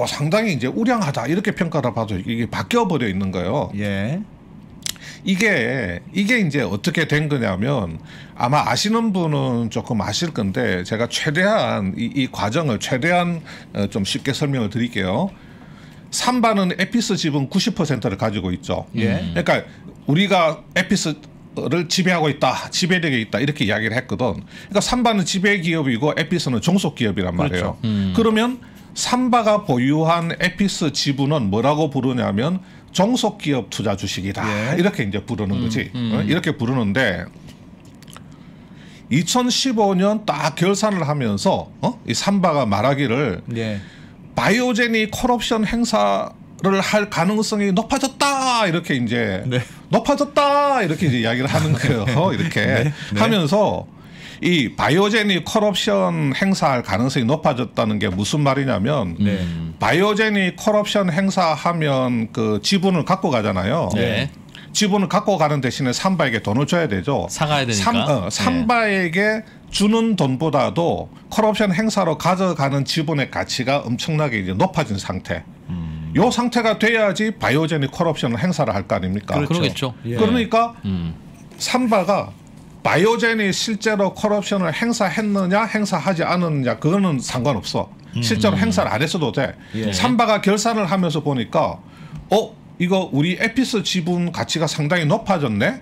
상당히 이제 우량하다 이렇게 평가를 봐도 이게 바뀌어 버려 있는 거예요. 이게 이제 어떻게 된 거냐면 아마 아시는 분은 조금 아실 건데 제가 최대한 이 과정을 최대한 좀 쉽게 설명을 드릴게요. 삼바는 에피스 지분 90%를 가지고 있죠. 그러니까 우리가 에피스를 지배하고 있다, 지배력이 있다 이렇게 이야기를 했거든. 그러니까 삼바는 지배 기업이고 에피스는 종속 기업이란 말이에요. 그러면 삼바가 보유한 에피스 지분은 뭐라고 부르냐면 종속기업 투자 주식이다. 이렇게 이제 부르는 거지. 이렇게 부르는데 2015년 딱 결산을 하면서 이 삼바가 말하기를 바이오젠이 콜옵션 행사를 할 가능성이 높아졌다 이렇게 이제 높아졌다 이렇게 이제 이야기를 하는 거예요. 이렇게 하면서 이 바이오젠이 콜옵션 행사할 가능성이 높아졌다는 게 무슨 말이냐면 바이오젠이 콜옵션 행사하면 그 지분을 갖고 가잖아요. 지분을 갖고 가는 대신에 삼바에게 돈을 줘야 되죠. 사가야 되니까. 삼바에게 주는 돈보다도 콜옵션 행사로 가져가는 지분의 가치가 엄청나게 이제 높아진 상태. 요 상태가 돼야지 바이오젠이 콜옵션을 행사를 할 거 아닙니까? 그렇겠죠. 그러니까 삼바가 바이오젠이 실제로 콜옵션을 행사했느냐 행사하지 않았느냐 그거는 상관없어. 실제로 행사를 안 했어도 돼. 삼바가 결산을 하면서 보니까 이거 우리 에피스 지분 가치가 상당히 높아졌네.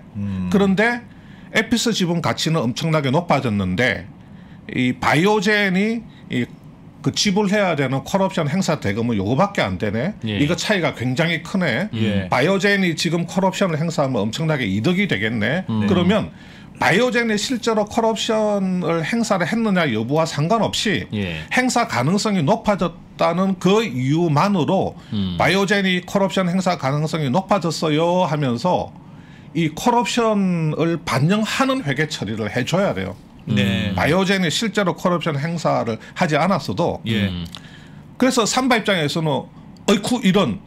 그런데 에피스 지분 가치는 엄청나게 높아졌는데 이 바이오젠이 그 지불해야 되는 콜옵션 행사 대금은 요거밖에 안 되네. 이거 차이가 굉장히 크네. 바이오젠이 지금 콜옵션을 행사하면 엄청나게 이득이 되겠네. 그러면 바이오젠이 실제로 콜옵션을 행사를 했느냐 여부와 상관없이 행사 가능성이 높아졌다는 그 이유만으로 바이오젠이 콜옵션 행사 가능성이 높아졌어요 하면서 이 콜옵션을 반영하는 회계 처리를 해줘야 돼요. 바이오젠이 실제로 콜옵션 행사를 하지 않았어도 그래서 삼바 입장에서는 어이쿠 이런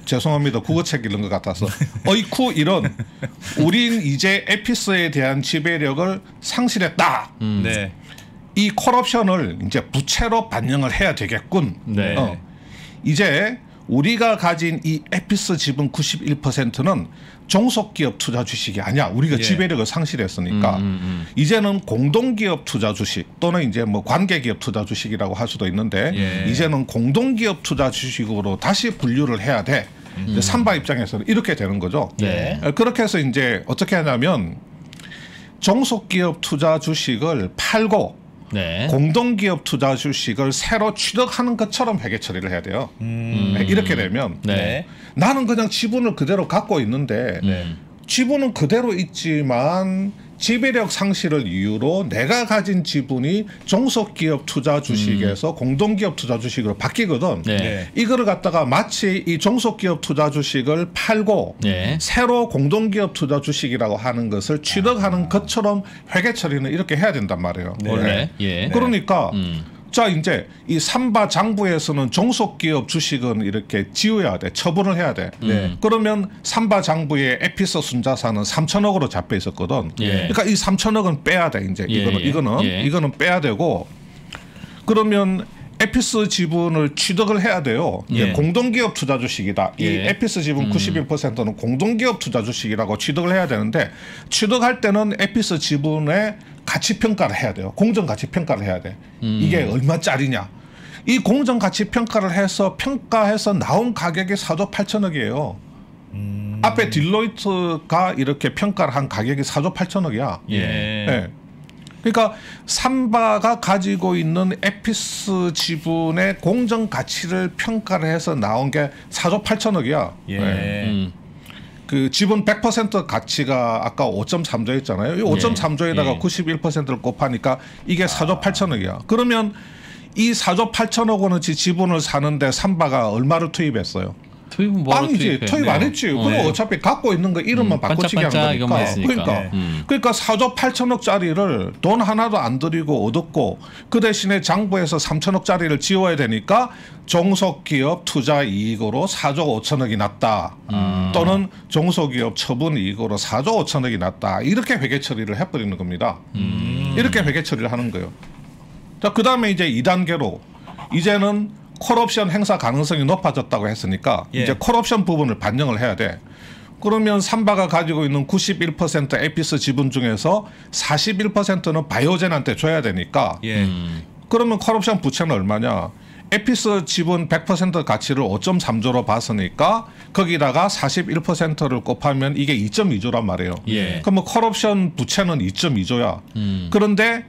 죄송합니다. 국어책 읽는 것 같아서 어이쿠 이런 우린 이제 에피스에 대한 지배력을 상실했다. 이 콜옵션을 이제 부채로 반영을 해야 되겠군. 이제 우리가 가진 이 에피스 지분 91%는 종속기업 투자 주식이 아니야. 우리가 지배력을 상실했으니까 이제는 공동기업 투자 주식 또는 이제 뭐 관계기업 투자 주식이라고 할 수도 있는데 이제는 공동기업 투자 주식으로 다시 분류를 해야 돼. 삼바 입장에서는 이렇게 되는 거죠. 그렇게 해서 이제 어떻게 하냐면 종속기업 투자 주식을 팔고 공동기업 투자 주식을 새로 취득하는 것처럼 회계 처리를 해야 돼요. 이렇게 되면 나는 그냥 지분을 그대로 갖고 있는데 지분은 그대로 있지만 지배력 상실을 이유로 내가 가진 지분이 종속기업 투자 주식에서 공동기업 투자 주식으로 바뀌거든. 이거를 갖다가 마치 이 종속기업 투자 주식을 팔고 새로 공동기업 투자 주식이라고 하는 것을 취득하는 것처럼 회계 처리는 이렇게 해야 된단 말이에요. 그러니까 자 이제 이 삼바 장부에서는 종속기업 주식은 이렇게 지워야 돼. 처분을 해야 돼. 그러면 삼바 장부의 에피스 순자산은 3천억으로 잡혀 있었거든. 그러니까 이 3천억은 빼야 돼. 이제 이거는 빼야 되고 그러면 에피스 지분을 취득을 해야 돼요. 공동기업 투자 주식이다. 이 에피스 지분 91%는 공동기업 투자 주식이라고 취득을 해야 되는데 취득할 때는 에피스 지분의 가치 평가를 해야 돼요. 공정 가치 평가를 해야 돼. 이게 얼마짜리냐. 이 공정 가치 평가를 해서 평가해서 나온 가격이 4조 8천억이에요. 앞에 딜로이트가 이렇게 평가를 한 가격이 4조 8천억이야. 그러니까 삼바가 가지고 있는 에피스 지분의 공정 가치를 평가를 해서 나온 게 4조 8천억이야. 그 지분 100% 가치가 아까 5.3조였잖아요. 이 5.3조에다가 91%를 곱하니까 이게 4조 8천억이야. 그러면 이 4조 8천억 원어치 지분을 사는데 삼바가 얼마를 투입했어요? 투입은 빵이지. 투입 안 했지. 그럼 어차피 갖고 있는 거 이름만 바꿔치기 하는 거니까. 그러니까 4조 8천억짜리를 돈 하나도 안 들이고 얻었고 그 대신에 장부에서 3천억짜리를 지워야 되니까 종속기업 투자 이익으로 4조 5천억이 났다. 또는 종속기업 처분 이익으로 4조 5천억이 났다. 이렇게 회계 처리를 해버리는 겁니다. 이렇게 회계 처리를 하는 거예요. 자, 그 다음에 이제 2단계로 이제는 콜옵션 행사 가능성이 높아졌다고 했으니까 이제 콜옵션 부분을 반영을 해야 돼. 그러면 삼바가 가지고 있는 91% 에피스 지분 중에서 41%는 바이오젠한테 줘야 되니까 그러면 콜옵션 부채는 얼마냐. 에피스 지분 100% 가치를 5.3조로 봤으니까 거기다가 41%를 곱하면 이게 2.2조란 말이에요. 그러면 콜옵션 부채는 2.2조야. 그런데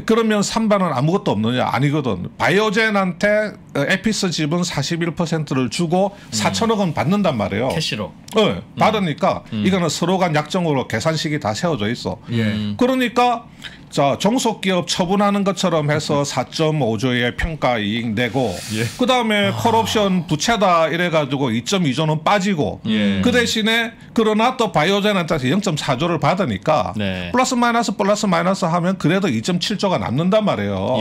그러면 삼바는 아무것도 없느냐? 아니거든. 바이오젠한테 에피스 지분 41%를 주고 4천억 원 받는단 말이에요. 캐시로. 받으니까 이거는 서로 간 약정으로 계산식이 다 세워져 있어. 그러니까 자 종속기업 처분하는 것처럼 해서 4.5조의 평가이익 내고 그 다음에 콜옵션 부채다 이래가지고 2.2조는 빠지고 그 대신에 그러나 또 바이오젠한테서 0.4조를 받으니까 플러스 마이너스 하면 그래도 2.7조가 남는단 말이에요.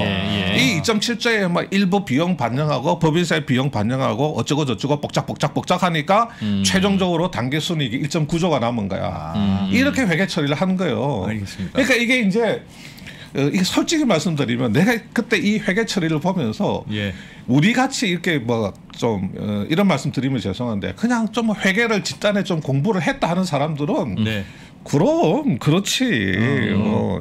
이 2.7조에 뭐 일부 비용 반영하고 법인세 비용 반영하고 어쩌고 저쩌고 복잡 하니까 최종적으로 당기순이익이 1.9조가 남은 거야. 이렇게 회계 처리를 하는 거예요. 알겠습니다. 그러니까 이게 이제 이게 솔직히 말씀드리면 내가 그때 이 회계 처리를 보면서 우리 같이 이렇게 뭐 좀 이런 말씀 드리면 죄송한데 그냥 좀 회계를 집단에 좀 공부를 했다 하는 사람들은 그럼 그렇지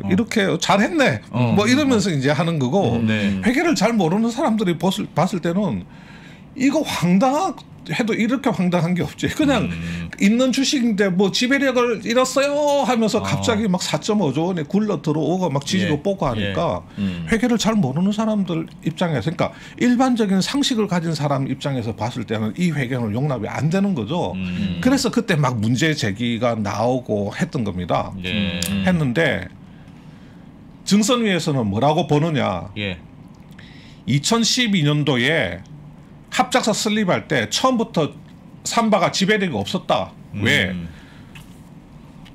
이렇게 잘했네 뭐 이러면서 이제 하는 거고 회계를 잘 모르는 사람들이 봤을 때는 이거 황당한 해도 이렇게 황당한 게 없지. 그냥 있는 주식인데 뭐 지배력을 잃었어요 하면서 갑자기 막 4.5조 원에 굴러 들어오고 막 지지고 뽀고 하니까 회계를 잘 모르는 사람들 입장에서 그러니까 일반적인 상식을 가진 사람 입장에서 봤을 때는 이 회계는 용납이 안 되는 거죠. 그래서 그때 막 문제 제기가 나오고 했던 겁니다. 했는데 증선위에서는 뭐라고 보느냐. 2012년도에 합작사 설립할 때 처음부터 삼바가 지배력이 없었다. 왜?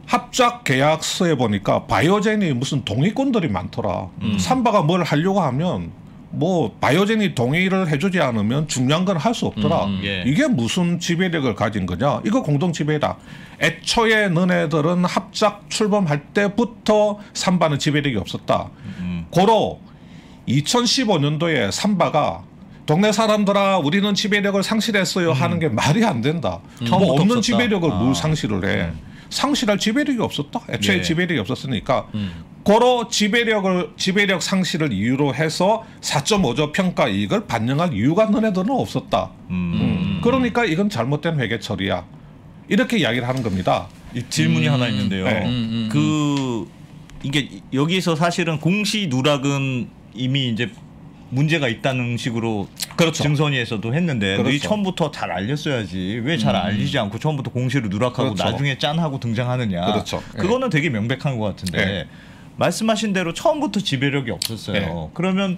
합작 계약서에 보니까 바이오젠이 무슨 동의권들이 많더라. 삼바가 뭘 하려고 하면 뭐 바이오젠이 동의를 해주지 않으면 중요한 건 할 수 없더라. 이게 무슨 지배력을 가진 거냐? 이거 공동 지배다. 애초에 너네들은 합작 출범할 때부터 삼바는 지배력이 없었다. 고로 2015년도에 삼바가 동네 사람들아 우리는 지배력을 상실했어요 하는 게 말이 안 된다. 뭐 없는 없었다. 지배력을 뭘 상실을 해. 상실할 지배력이 없었다. 애초에 지배력이 없었으니까 고로 지배력 상실을 이유로 해서 4.5조 평가 이익을 반영할 이유가 너네들은 없었다. 그러니까 이건 잘못된 회계 처리야. 이렇게 이야기를 하는 겁니다. 질문이 하나 있는데요. 이게 여기서 사실은 공시 누락은 이미 이제 문제가 있다는 식으로 증선위에서도 했는데 너희 처음부터 잘 알렸어야지 왜 잘 알리지 않고 처음부터 공시를 누락하고 나중에 짠하고 등장하느냐. 그거는 되게 명백한 것 같은데 말씀하신 대로 처음부터 지배력이 없었어요. 그러면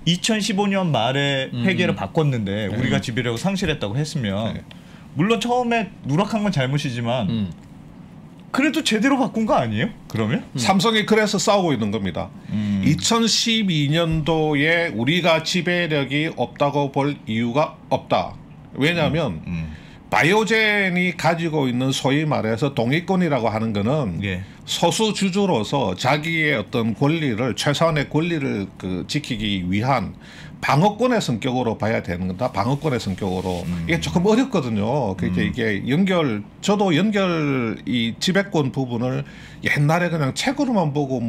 2015년 말에 회계를 바꿨는데 우리가 지배력을 상실했다고 했으면 물론 처음에 누락한 건 잘못이지만 그래도 제대로 바꾼 거 아니에요? 그러면? 삼성이 그래서 싸우고 있는 겁니다. 2012년도에 우리가 지배력이 없다고 볼 이유가 없다. 왜냐하면 바이오젠이 가지고 있는 소위 말해서 동의권이라고 하는 거는 소수 주주로서 자기의 어떤 권리를 최소한의 권리를 지키기 위한 방어권의 성격으로 봐야 되는 거다. 방어권의 성격으로. 이게 조금 어렵거든요. 이게 저도 이 지배권 부분을 옛날에 그냥 책으로만 보고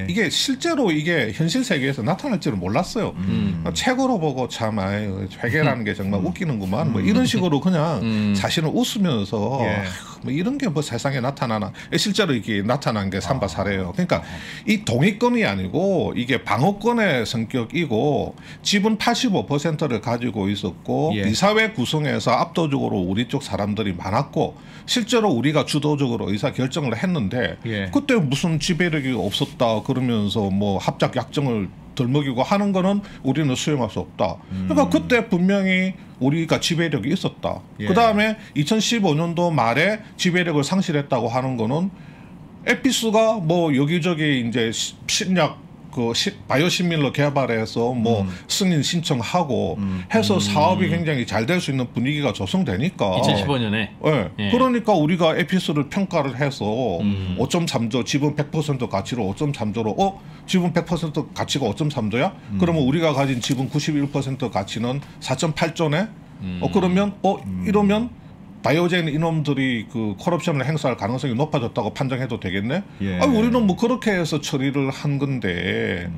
이게 실제로 이게 현실 세계에서 나타날 줄은 몰랐어요. 책으로 보고 참 회계라는 게 정말 웃기는구만. 뭐 이런 식으로 그냥 사실은 웃으면서 뭐 이런 게 뭐 세상에 나타나나. 실제로 이게 나타난 게 삼바 사례예요. 그러니까 이 동의권이 아니고 이게 방어권의 성격이고 지분 85%를 가지고 있었고 이사회 구성에서 압도적으로 우리 쪽 사람들이 많았고 실제로 우리가 주도적으로 의사 결정을 했는데 그때 무슨 지배력이 없었다 그러면서 뭐 합작 약정을 덜 먹이고 하는 거는 우리는 수용할 수 없다. 그러니까 그때 분명히 우리가 지배력이 있었다. 그다음에 2015년도 말에 지배력을 상실했다고 하는 거는 에피스가 뭐 여기저기 이제 신약 바이오시밀러 개발해서 뭐 승인 신청하고 해서 사업이 굉장히 잘 될 수 있는 분위기가 조성되니까 2015년에 그러니까 우리가 에피스를 평가를 해서 5.3조 지분 100% 가치로 5.3조로 지분 100% 가치가 5.3조야? 그러면 우리가 가진 지분 91% 가치는 4.8조네? 그러면 이러면 바이오젠 이놈들이 콜옵션을 행사할 가능성이 높아졌다고 판정해도 되겠네? 우리는 뭐 그렇게 해서 처리를 한 건데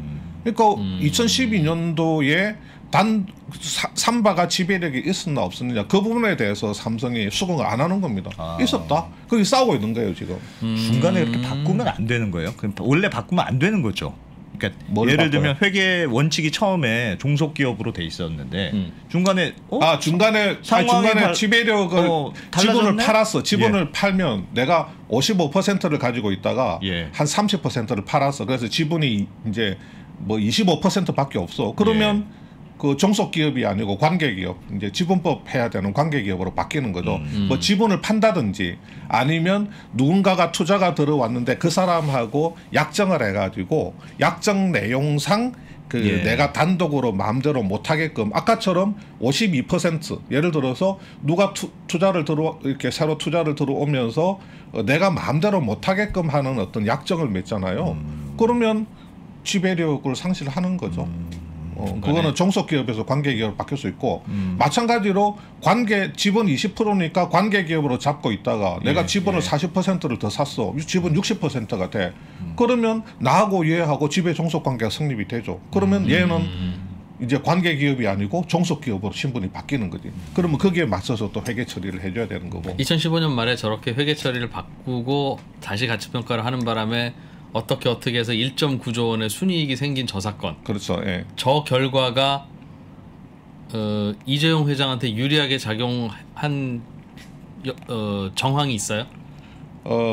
그러니까 2012년도에 삼바가 지배력이 있었나 없었느냐 그 부분에 대해서 삼성이 수긍을 안 하는 겁니다. 있었다. 거기 싸우고 있는 거예요 지금. 중간에 이렇게 바꾸면 안 되는 거예요? 원래 바꾸면 안 되는 거죠? 그러니까 예를 들면 회계 원칙이 처음에 종속 기업으로 돼 있었는데 중간에 중간에 지배력을 지분을 팔았어. 지분을 팔면 내가 55%를 가지고 있다가 한 30%를 팔았어. 그래서 지분이 이제 뭐 25%밖에 없어. 그러면 그 종속 기업이 아니고 관계 기업, 이제 지분법 해야 되는 관계 기업으로 바뀌는 거죠. 뭐 지분을 판다든지 아니면 누군가가 투자가 들어왔는데 그 사람하고 약정을 해가지고 약정 내용상 내가 단독으로 마음대로 못하게끔 아까처럼 52% 예를 들어서 누가 투자를 이렇게 새로 투자를 들어오면서 내가 마음대로 못하게끔 하는 어떤 약정을 맺잖아요. 그러면 지배력을 상실하는 거죠. 그거는 종속기업에서 관계기업으로 바뀔 수 있고 마찬가지로 지분 20%니까 관계기업으로 잡고 있다가 내가 지분을 40%를 더 샀어. 지분 60%가 돼. 그러면 나하고 얘하고 지배 종속관계가 성립이 되죠. 그러면 얘는 이제 관계기업이 아니고 종속기업으로 신분이 바뀌는 거지. 그러면 거기에 맞서서 또 회계 처리를 해줘야 되는 거고. 2015년 말에 저렇게 회계 처리를 바꾸고 다시 가치평가를 하는 바람에 어떻게 해서 1.9조 원의 순이익이 생긴 저 사건. 그렇죠. 예. 저 결과가 이재용 회장한테 유리하게 작용한 정황이 있어요?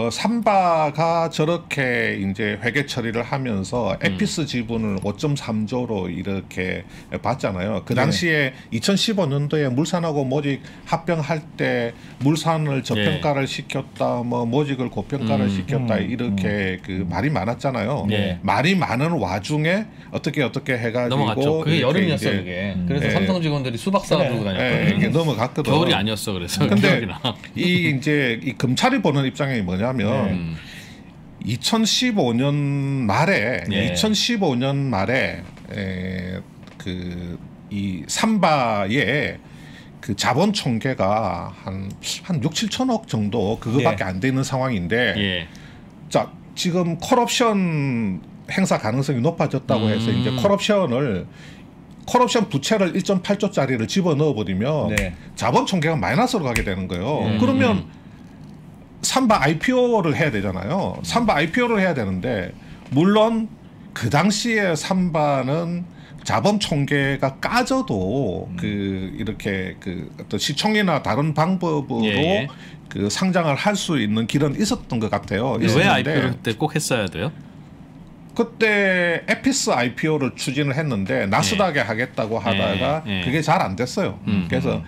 삼바가 저렇게 이제 회계 처리를 하면서 에피스 지분을 5.3조로 이렇게 받잖아요. 그 당시에 2015년도에 물산하고 모직 합병할 때 물산을 저평가를 시켰다, 뭐 모직을 고평가를 시켰다 이렇게 그 말이 많았잖아요. 말이 많은 와중에 어떻게 해가지고 넘어갔죠. 그게 여름이었어 그게. 그래서 삼성 직원들이 수박사 들고 다녔거든요. 이게 넘어갔거든. 겨울이 아니었어 그래서. 근데 이 검찰이 보는 입장이 뭐냐면 2015년 말에 이 삼바의 그 자본 총계가 한 6, 7천억 정도 그거밖에 안 되는 상황인데 자 지금 콜옵션 행사 가능성이 높아졌다고 해서 이제 콜옵션 부채를 1.8조짜리를 집어넣어 버리면 자본 총계가 마이너스로 가게 되는 거예요. 그러면 삼바 IPO를 해야 되잖아요. 삼바 IPO를 해야 되는데 물론 그 당시에 삼바는 자본 총계가 까져도 이렇게 어떤 시총이나 다른 방법으로 그 상장을 할 수 있는 길은 있었던 것 같아요. 왜 IPO를 그때 꼭 했어야 돼요? 그때 에피스 IPO를 추진을 했는데 나스닥에 하겠다고 하다가 그게 잘 안 됐어요. 그래서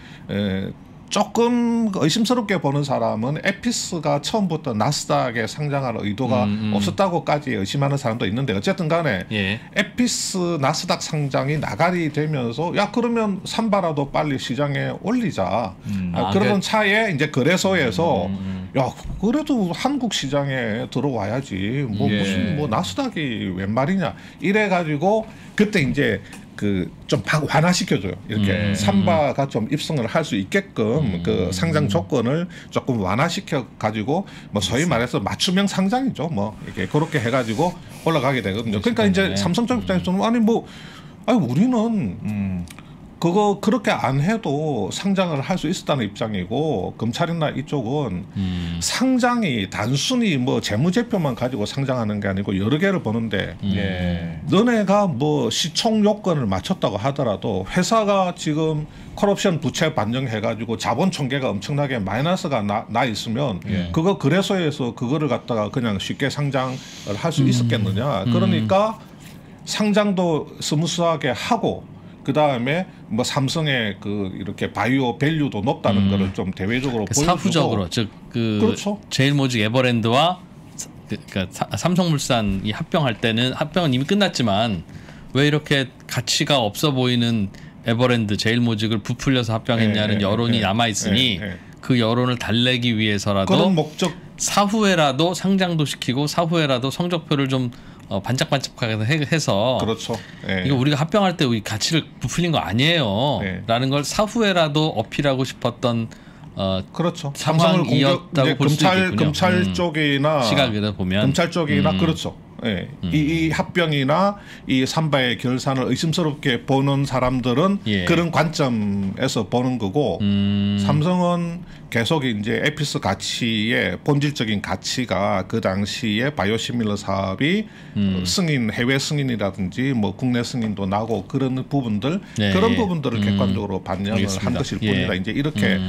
조금 의심스럽게 보는 사람은 에피스가 처음부터 나스닥에 상장할 의도가 없었다고까지 의심하는 사람도 있는데 어쨌든 간에 에피스 나스닥 상장이 나가리 되면서 야 그러면 삼바라도 빨리 시장에 올리자. 그러던 차에 이제 거래소에서 야 그래도 한국 시장에 들어와야지 무슨 나스닥이 웬 말이냐 이래가지고 그때 이제 좀 완화시켜줘요. 이렇게 삼바가 좀 입성을 할 수 있게끔 그 상장 조건을 조금 완화시켜 가지고 뭐 소위 말해서 맞춤형 상장이죠. 뭐 이렇게 그렇게 해가지고 올라가게 되거든요. 그러니까 이제 삼성 쪽 입장에서는 우리는 그거 그렇게 안 해도 상장을 할 수 있었다는 입장이고 검찰이나 이쪽은 상장이 단순히 뭐 재무제표만 가지고 상장하는 게 아니고 여러 개를 보는데 너네가 뭐 시총 요건을 맞췄다고 하더라도 회사가 지금 콜옵션 부채 반영해가지고 자본 총계가 엄청나게 마이너스가 나 있으면 그거 거래소에서 그거를 갖다가 그냥 쉽게 상장을 할 수 있었겠느냐. 그러니까 상장도 스무스하게 하고 그 다음에 뭐 삼성의 이렇게 바이오 밸류도 높다는 거를 좀 대외적으로 보여주고 사후적으로 그렇죠. 제일모직 에버랜드와 삼성물산이 합병할 때는 합병은 이미 끝났지만 왜 이렇게 가치가 없어 보이는 에버랜드 제일모직을 부풀려서 합병했냐는 여론이 남아 있으니 그 여론을 달래기 위해서라도 그런 목적 사후에라도 상장도 시키고 사후에라도 성적표를 좀 반짝반짝하게 해서 그렇죠. 이거 우리가 합병할 때 우리 가치를 부풀린 거 아니에요. 라는 걸 사후에라도 어필하고 싶었던 그렇죠. 상황이었다고 볼 수 있겠군요. 검찰 쪽이나 시각에서 보면 검찰 쪽이나 그렇죠. 예. 이 합병이나 이 삼바의 결산을 의심스럽게 보는 사람들은 예. 그런 관점에서 보는 거고 삼성은 계속 이제 에피스 가치의 본질적인 가치가 그 당시에 바이오시밀러 사업이 승인 해외 승인이라든지 뭐 국내 승인도 나고 그런 부분들 네. 그런 부분들을 객관적으로 반영을 알겠습니다. 한 것일 뿐이다. 이제 이렇게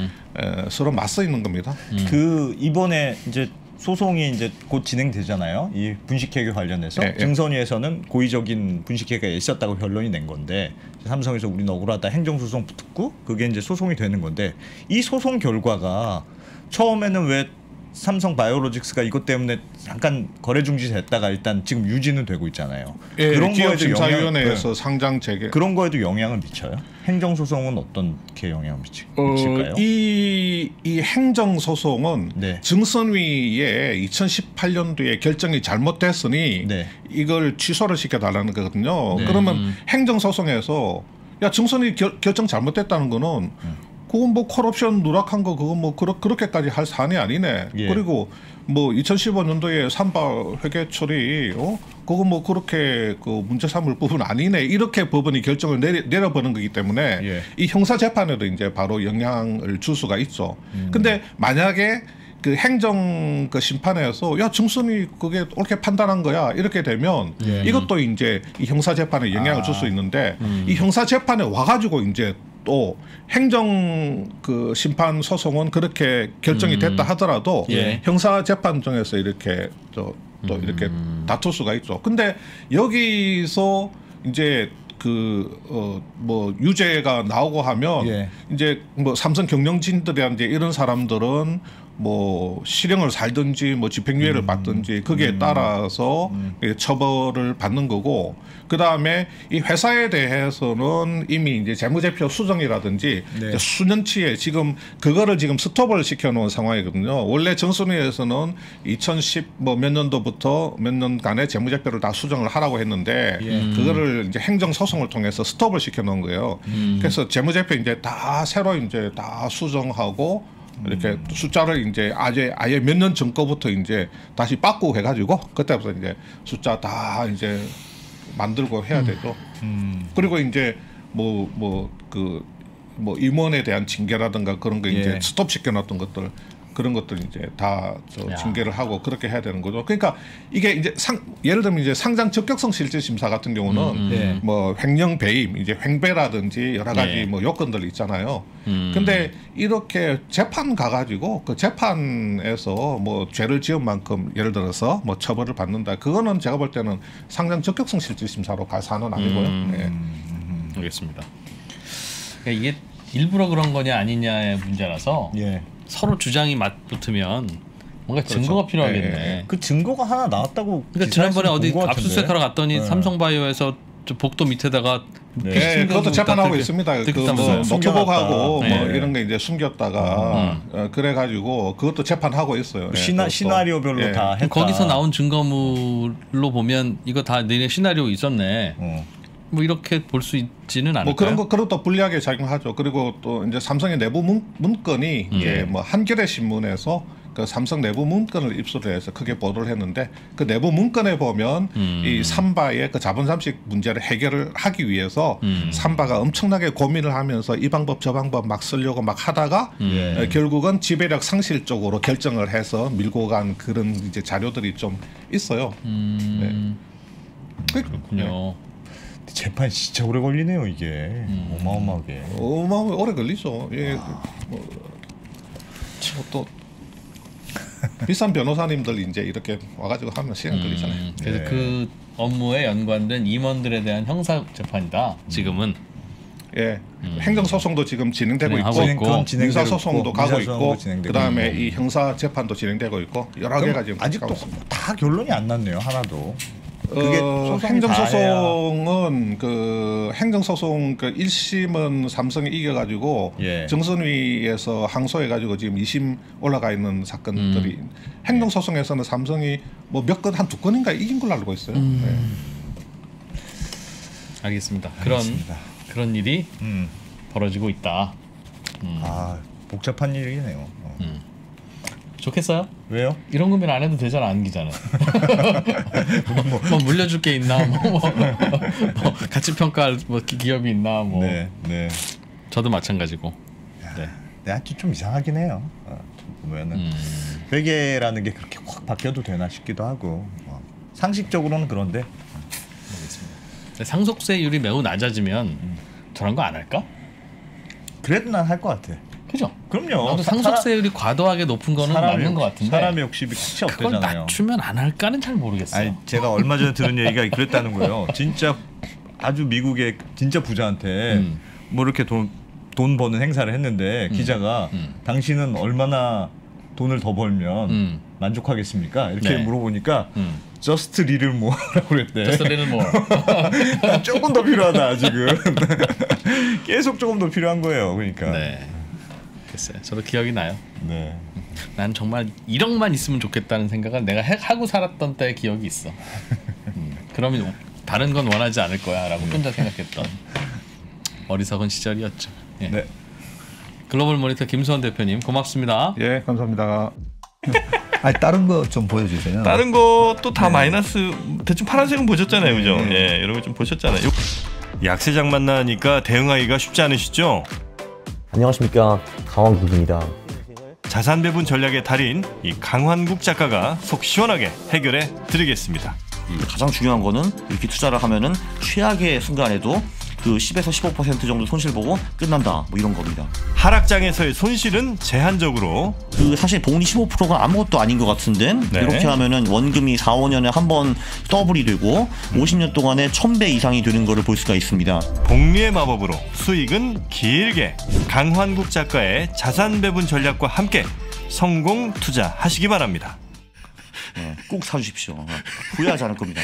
서로 맞서 있는 겁니다. 그 이번에 이제 소송이 이제 곧 진행되잖아요. 이 분식회계 관련해서 증선위에서는 고의적인 분식회계가 있었다고 변론이 낸 건데 삼성에서 우리는 억울하다 행정소송 붙고 그게 이제 소송이 되는 건데 이 소송 결과가 처음에는 왜 삼성 바이오로직스가 이것 때문에 잠깐 거래 중지됐다가 일단 지금 유지는 되고 있잖아요. 예, 그런 거에도 심사위원회에서 상장 재개 그런 거에도 영향을 미쳐요. 행정소송은 어떻게 영향을 미칠까요? 이 행정소송은 네. 증선위에 2018년도에 결정이 잘못됐으니 네. 이걸 취소를 시켜달라는 거거든요. 네. 그러면 행정소송에서 야 증선위 결정 잘못됐다는 거는 그건 뭐 콜옵션 누락한 거 그거 뭐 그렇게까지 할 사안이 아니네. 예. 그리고 뭐 2015년도에 삼바 회계 처리 그거 뭐 그렇게 그 문제 삼을 부분 아니네. 이렇게 법원이 결정을 내려보는 거기 때문에 예. 이 형사 재판에도 이제 바로 영향을 줄 수가 있죠. 근데 만약에 그 행정 그 심판에서 야 증선이 그게 옳게 판단한 거야 이렇게 되면 이것도 이제 이 형사 재판에 영향을 줄 수 있는데 이 형사 재판에 와가지고 이제 또 행정 그 심판 소송은 그렇게 결정이 됐다 하더라도 형사 재판 중에서 이렇게 또 이렇게 다툴 수가 있죠. 근데 여기서 이제 뭐 유죄가 나오고 하면 이제 뭐 삼성 경영진들이라든지 이런 사람들은 뭐 실형을 살든지 뭐 집행유예를 받든지 거기에 따라서 처벌을 받는 거고 그 다음에 이 회사에 대해서는 이미 이제 재무제표 수정이라든지 수년치에 지금 그거를 지금 스톱을 시켜놓은 상황이거든요. 원래 정선위에서는 2010 뭐 몇 년도부터 몇 년간의 재무제표를 다 수정을 하라고 했는데 그거를 이제 행정소송을 통해서 스톱을 시켜놓은 거예요. 그래서 재무제표 이제 다 새로 이제 다 수정하고 이렇게 숫자를 이제 아예 몇 년 전 거부터 이제 다시 바꾸고 해가지고 그때부터 이제 숫자 다 이제 만들고 해야 되죠. 그리고 이제 뭐 임원에 대한 징계라든가 그런 거 이제 스톱 시켜놨던 것들 그런 것들 이제 다 징계를 하고 그렇게 해야 되는 거죠. 그러니까 이게 이제 예를 들면 이제 상장 적격성 실질 심사 같은 경우는 뭐 횡령 배임, 이제 횡배라든지 여러 가지 뭐 요건들 있잖아요. 근데 이렇게 재판 가가지고 그 재판에서 뭐 죄를 지은 만큼 예를 들어서 뭐 처벌을 받는다. 그거는 제가 볼 때는 상장 적격성 실질 심사로 갈 사안은 아니고요. 알겠습니다. 그러니까 이게 일부러 그런 거냐 아니냐의 문제라서. 서로 주장이 맞붙으면 뭔가 증거가 필요하겠네. 그 증거가 하나 나왔다고. 그러니까 지난번에 어디 압수수색하러 갔더니 삼성바이오에서 복도 밑에다가 그것도 재판하고 있습니다. 그 뭐 노트북하고 뭐 이런 게 이제 숨겼다가 그래가지고 그것도 재판하고 있어요. 시나리오별로 다 했다. 거기서 나온 증거물로 보면 이거 다 너네 시나리오 있었네. 뭐 이렇게 볼 수 있지는 않을까요? 뭐 그런 것도 불리하게 작용하죠. 그리고 또 이제 삼성의 내부 문건이 이제 뭐 한겨레 신문에서 그 삼성 내부 문건을 입수를 해서 크게 보도를 했는데 그 내부 문건에 보면 이 삼바의 그 자본 잠식 문제를 해결을 하기 위해서 삼바가 엄청나게 고민을 하면서 이 방법 저 방법 막 쓰려고 막 하다가 결국은 지배력 상실 쪽으로 결정을 해서 밀고 간 그런 이제 자료들이 좀 있어요. 그렇군요. 재판 진짜 오래 걸리네요 이게. 어마어마하게 오래 걸리죠. 또 비싼 변호사님들 이제 이렇게 와가지고 하면 시간 걸리잖아요. 그래서 그 업무에 연관된 임원들에 대한 형사 재판이다. 지금은 행정 소송도 지금 진행되고 있고 민사 소송도 가고 있고 그다음에 이 형사 재판도 진행되고 있고 여러 개가 지금 아직도 다 결론이 안 났네요 하나도. 행정소송은 그 행정소송 그 1심은 삼성이 이겨가지고 정선위에서 항소해가지고 지금 2심 올라가 있는 사건들이 행정소송에서는 삼성이 뭐 몇 건 한 2건인가 이긴 걸로 알고 있어요. 알겠습니다. 그런 일이 벌어지고 있다. 복잡한 일이네요. 좋겠어요? 왜요? 이런 고민 안 해도 되잖아, 안 기자는. 뭐 물려줄 게 있나, 뭐 가치 평가할 뭐 기업이 있나, 뭐. 네, 네. 저도 마찬가지고. 네. 내가 좀 이상하긴 해요. 보면은 회계라는 게 그렇게 확 바뀌어도 되나 싶기도 하고 상식적으로는 그런데. 상속세율이 매우 낮아지면 저런 거 안 할까? 그래도 난 할 것 같아. 그죠? 그럼요. 나도 상속세율이 과도하게 높은 거는 맞는 것 같은데 사람의 욕심이 끝이 없대잖아요. 그걸 낮추면 안 할까는 잘 모르겠어요. 아니, 제가 얼마 전에 들은 얘기가 그랬다는 거예요. 진짜 아주 미국의 진짜 부자한테 뭐 이렇게 돈 버는 행사를 했는데 기자가 당신은 얼마나 돈을 더 벌면 만족하겠습니까? 이렇게 네. 물어보니까 Just little more라고 그랬대. Just a little more. 조금 더 필요하다 지금. 계속 조금 더 필요한 거예요. 그러니까. 네. 글쎄요. 저도 기억이 나요. 네. 난 정말 1억만 있으면 좋겠다는 생각을 내가 하고 살았던 때의 기억이 있어. 그러면 다른 건 원하지 않을 거야라고 혼자 생각했던 어리석은 시절이었죠. 예. 네. 글로벌 모니터 김수원 대표님 고맙습니다. 예, 감사합니다. 아니 다른 거 좀 보여주세요. 다른 것도 다 마이너스. 대충 파란색은 보셨잖아요, 그죠? 예, 이런 거 좀 보셨잖아요. 약세장 만나니까 대응하기가 쉽지 않으시죠? 안녕하십니까, 강원국입니다. 자산 배분 전략의 달인 이 강환국 작가가 속 시원하게 해결해 드리겠습니다. 가장 중요한 거는 이렇게 투자를 하면은 최악의 순간에도 그 10에서 15% 정도 손실 보고 끝난다, 뭐 이런 겁니다. 하락장에서의 손실은 제한적으로. 그 사실 복리 15%가 아무것도 아닌 것 같은데 네. 이렇게 하면은 원금이 4, 5년에 한 번 더블이 되고 50년 동안에 1000배 이상이 되는 것을 볼 수가 있습니다. 복리의 마법으로 수익은 길게. 강환국 작가의 자산 배분 전략과 함께 성공 투자하시기 바랍니다. 꼭 사주십시오. 후회하지 않을 겁니다.